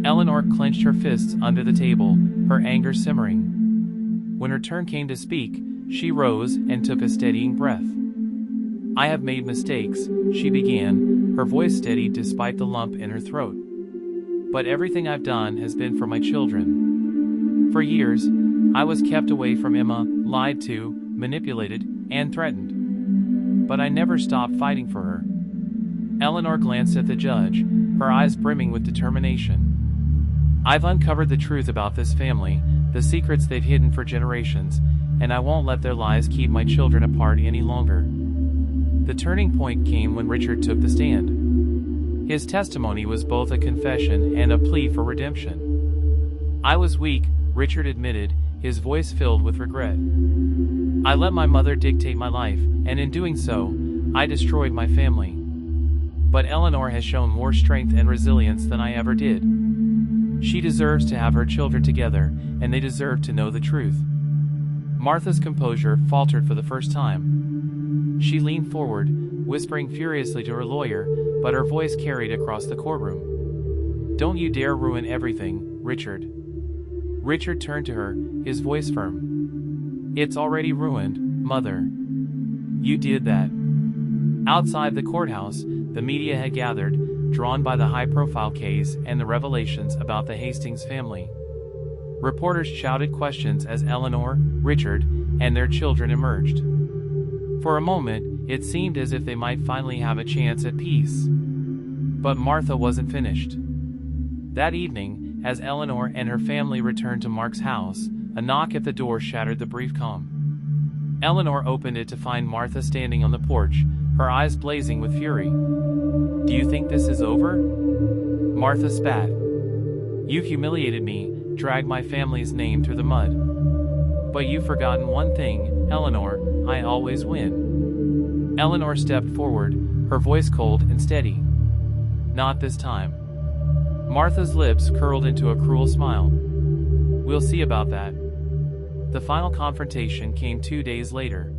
Eleanor clenched her fists under the table, her anger simmering. When her turn came to speak, she rose and took a steadying breath. "I have made mistakes," she began, her voice steady despite the lump in her throat. "But everything I've done has been for my children. For years, I was kept away from Emma, lied to, manipulated, and threatened. But I never stopped fighting for her." Eleanor glanced at the judge, her eyes brimming with determination. "I've uncovered the truth about this family, the secrets they've hidden for generations, and I won't let their lies keep my children apart any longer." The turning point came when Richard took the stand. His testimony was both a confession and a plea for redemption. "I was weak," Richard admitted, his voice filled with regret. "I let my mother dictate my life, and in doing so, I destroyed my family. But Eleanor has shown more strength and resilience than I ever did. She deserves to have her children together, and they deserve to know the truth." Martha's composure faltered for the first time. She leaned forward, whispering furiously to her lawyer, but her voice carried across the courtroom. "Don't you dare ruin everything, Richard." Richard turned to her, his voice firm. "It's already ruined, Mother. You did that." Outside the courthouse, the media had gathered, drawn by the high-profile case and the revelations about the Hastings family. Reporters shouted questions as Eleanor, Richard, and their children emerged. For a moment, it seemed as if they might finally have a chance at peace. But Martha wasn't finished. That evening, as Eleanor and her family returned to Mark's house, a knock at the door shattered the brief calm. Eleanor opened it to find Martha standing on the porch, her eyes blazing with fury. "Do you think this is over?" Martha spat. "You've humiliated me, dragged my family's name through the mud. But you've forgotten one thing, Eleanor, I always win." Eleanor stepped forward, her voice cold and steady. "Not this time." Martha's lips curled into a cruel smile. "We'll see about that." The final confrontation came 2 days later.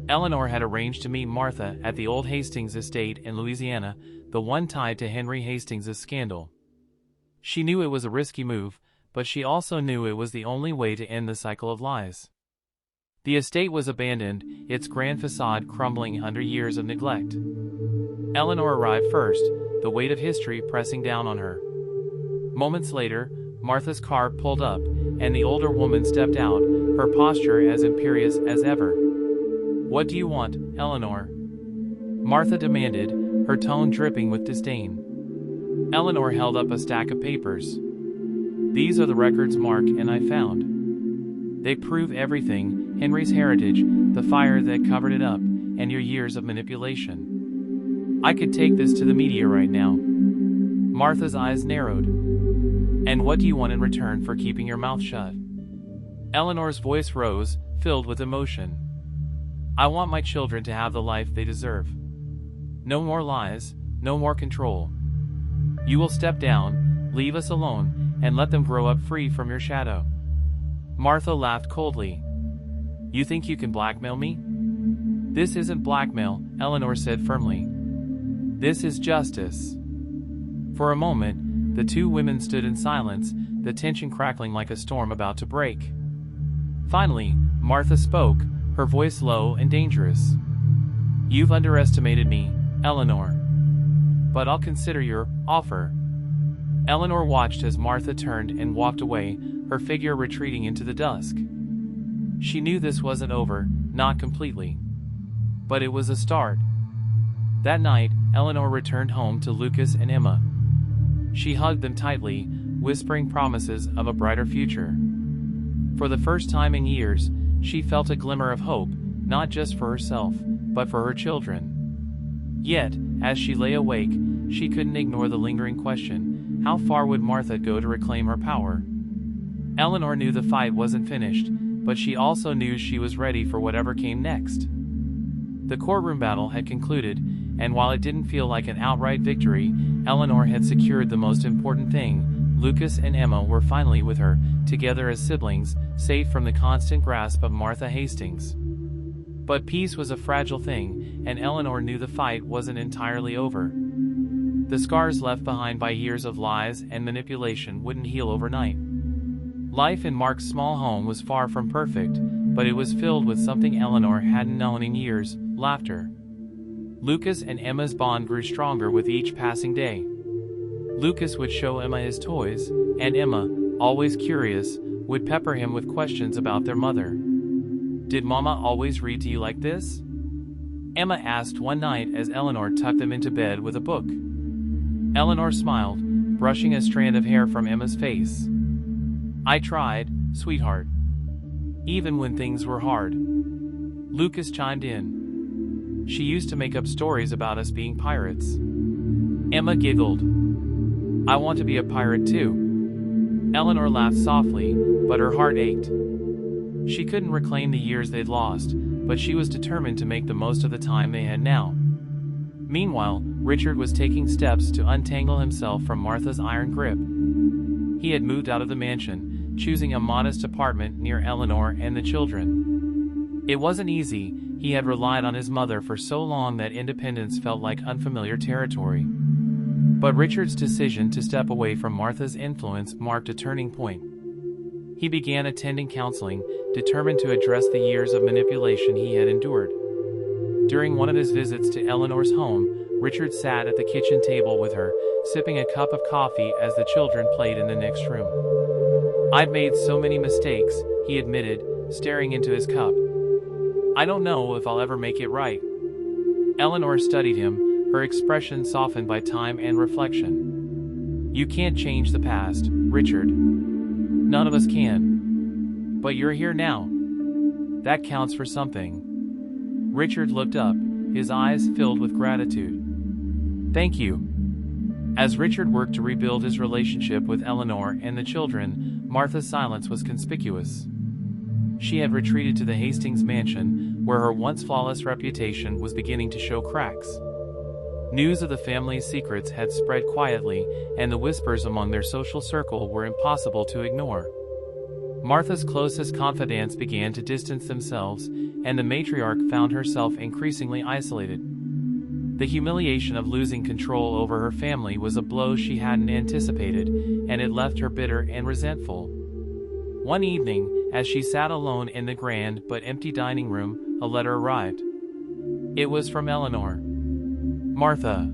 Eleanor had arranged to meet Martha at the old Hastings estate in Louisiana, the one tied to Henry Hastings' scandal. She knew it was a risky move, but she also knew it was the only way to end the cycle of lies. The estate was abandoned, its grand facade crumbling under years of neglect. Eleanor arrived first, the weight of history pressing down on her. Moments later, Martha's car pulled up, and the older woman stepped out, her posture as imperious as ever. "What do you want, Eleanor?" Martha demanded, her tone dripping with disdain. Eleanor held up a stack of papers. "These are the records Mark and I found. They prove everything, Henry's heritage, the fire that covered it up, and your years of manipulation. I could take this to the media right now." Martha's eyes narrowed. "And what do you want in return for keeping your mouth shut?" Eleanor's voice rose, filled with emotion. "I want my children to have the life they deserve. No more lies, no more control. You will step down, leave us alone, and let them grow up free from your shadow." Martha laughed coldly. "You think you can blackmail me?" "This isn't blackmail," Eleanor said firmly. "This is justice." For a moment, the two women stood in silence, the tension crackling like a storm about to break. Finally, Martha spoke, her voice low and dangerous. "You've underestimated me, Eleanor. But I'll consider your offer." Eleanor watched as Martha turned and walked away, her figure retreating into the dusk. She knew this wasn't over, not completely. But it was a start. That night, Eleanor returned home to Lucas and Emma. She hugged them tightly, whispering promises of a brighter future. For the first time in years, she felt a glimmer of hope, not just for herself, but for her children. Yet, as she lay awake, she couldn't ignore the lingering question: how far would Martha go to reclaim her power? Eleanor knew the fight wasn't finished, but she also knew she was ready for whatever came next. The courtroom battle had concluded, and while it didn't feel like an outright victory, Eleanor had secured the most important thing. Lucas and Emma were finally with her, together as siblings, safe from the constant grasp of Martha Hastings. But peace was a fragile thing, and Eleanor knew the fight wasn't entirely over. The scars left behind by years of lies and manipulation wouldn't heal overnight. Life in Mark's small home was far from perfect, but it was filled with something Eleanor hadn't known in years: laughter. Lucas and Emma's bond grew stronger with each passing day. Lucas would show Emma his toys, and Emma, always curious, would pepper him with questions about their mother. "Did Mama always read to you like this?" Emma asked one night as Eleanor tucked them into bed with a book. Eleanor smiled, brushing a strand of hair from Emma's face. "I tried, sweetheart. Even when things were hard." Lucas chimed in. "She used to make up stories about us being pirates." Emma giggled. "I want to be a pirate too." Eleanor laughed softly, but her heart ached. She couldn't reclaim the years they'd lost, but she was determined to make the most of the time they had now. Meanwhile, Richard was taking steps to untangle himself from Martha's iron grip. He had moved out of the mansion, choosing a modest apartment near Eleanor and the children. It wasn't easy. He had relied on his mother for so long that independence felt like unfamiliar territory. But Richard's decision to step away from Martha's influence marked a turning point. He began attending counseling, determined to address the years of manipulation he had endured. During one of his visits to Eleanor's home, Richard sat at the kitchen table with her, sipping a cup of coffee as the children played in the next room. "I've made so many mistakes," he admitted, staring into his cup. "I don't know if I'll ever make it right." Eleanor studied him, her expression softened by time and reflection. "You can't change the past, Richard. None of us can. But you're here now. That counts for something." Richard looked up, his eyes filled with gratitude. "Thank you." As Richard worked to rebuild his relationship with Eleanor and the children, Martha's silence was conspicuous. She had retreated to the Hastings mansion, where her once flawless reputation was beginning to show cracks. News of the family's secrets had spread quietly, and the whispers among their social circle were impossible to ignore. Martha's closest confidants began to distance themselves, and the matriarch found herself increasingly isolated. The humiliation of losing control over her family was a blow she hadn't anticipated, and it left her bitter and resentful. One evening, as she sat alone in the grand but empty dining room, a letter arrived. It was from Eleanor. "Martha,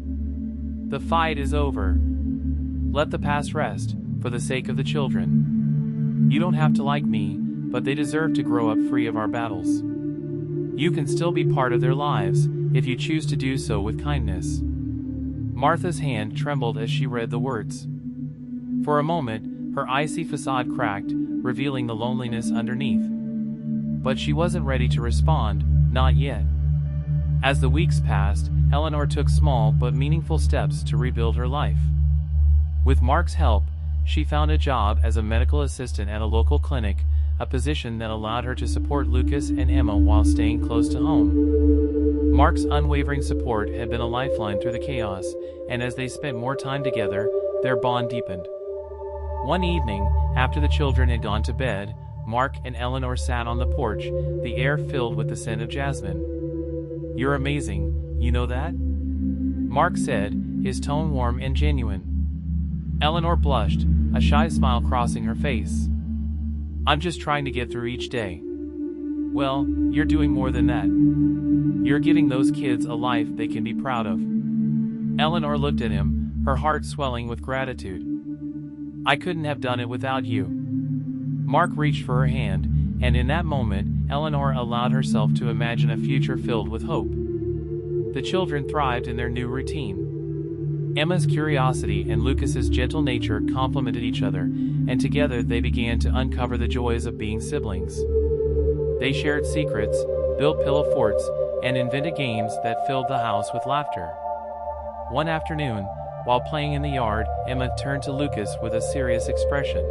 the fight is over. Let the past rest, for the sake of the children. You don't have to like me, but they deserve to grow up free of our battles. You can still be part of their lives, if you choose to do so with kindness." Martha's hand trembled as she read the words. For a moment, her icy facade cracked, revealing the loneliness underneath. But she wasn't ready to respond, not yet. As the weeks passed, Eleanor took small but meaningful steps to rebuild her life. With Mark's help, she found a job as a medical assistant at a local clinic, a position that allowed her to support Lucas and Emma while staying close to home. Mark's unwavering support had been a lifeline through the chaos, and as they spent more time together, their bond deepened. One evening, after the children had gone to bed, Mark and Eleanor sat on the porch, the air filled with the scent of jasmine. "You're amazing, you know that?" Mark said, his tone warm and genuine. Eleanor blushed, a shy smile crossing her face. "I'm just trying to get through each day." "Well, you're doing more than that. You're giving those kids a life they can be proud of." Eleanor looked at him, her heart swelling with gratitude. "I couldn't have done it without you." Mark reached for her hand, and in that moment, Eleanor allowed herself to imagine a future filled with hope. The children thrived in their new routine. Emma's curiosity and Lucas's gentle nature complemented each other, and together they began to uncover the joys of being siblings. They shared secrets, built pillow forts, and invented games that filled the house with laughter. One afternoon, while playing in the yard, Emma turned to Lucas with a serious expression.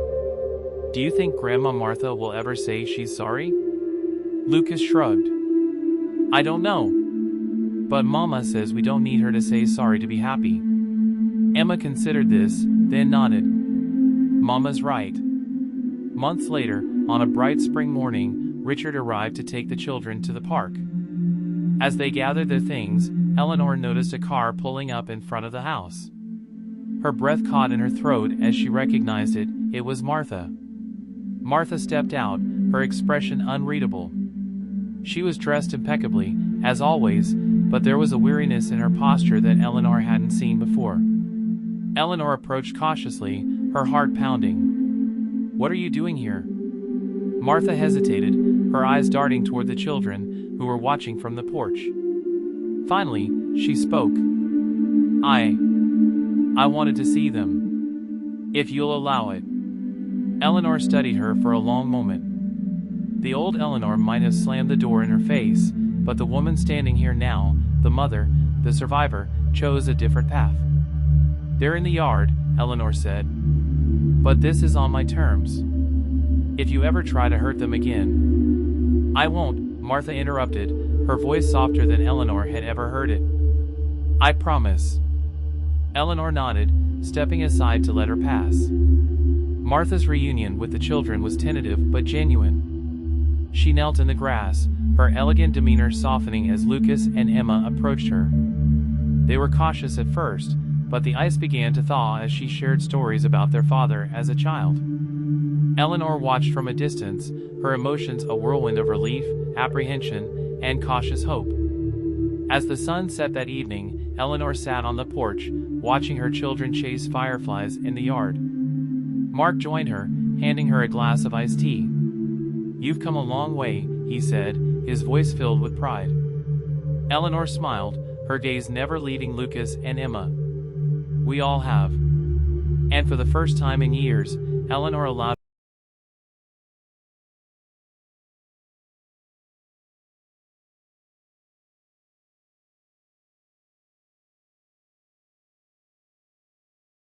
"Do you think Grandma Martha will ever say she's sorry?" Lucas shrugged. "I don't know. But Mama says we don't need her to say sorry to be happy." Emma considered this, then nodded. "Mama's right." Months later, on a bright spring morning, Richard arrived to take the children to the park. As they gathered their things, Eleanor noticed a car pulling up in front of the house. Her breath caught in her throat as she recognized it. It was Martha. Martha stepped out, her expression unreadable. She was dressed impeccably, as always, but there was a weariness in her posture that Eleanor hadn't seen before. Eleanor approached cautiously, her heart pounding. "What are you doing here?" Martha hesitated, her eyes darting toward the children, who were watching from the porch. Finally, she spoke. I wanted to see them. If you'll allow it." Eleanor studied her for a long moment. The old Eleanor might have slammed the door in her face, but the woman standing here now, the mother, the survivor, chose a different path. "They're in the yard," Eleanor said. "But this is on my terms. If you ever try to hurt them again—" "I won't," Martha interrupted, her voice softer than Eleanor had ever heard it. "I promise." Eleanor nodded, stepping aside to let her pass. Martha's reunion with the children was tentative but genuine. She knelt in the grass, her elegant demeanor softening as Lucas and Emma approached her. They were cautious at first, but the ice began to thaw as she shared stories about their father as a child. Eleanor watched from a distance, her emotions a whirlwind of relief, apprehension, and cautious hope. As the sun set that evening, Eleanor sat on the porch, watching her children chase fireflies in the yard. Mark joined her, handing her a glass of iced tea. "You've come a long way," he said, his voice filled with pride. Eleanor smiled, her gaze never leaving Lucas and Emma. "We all have." And for the first time in years, Eleanor allowed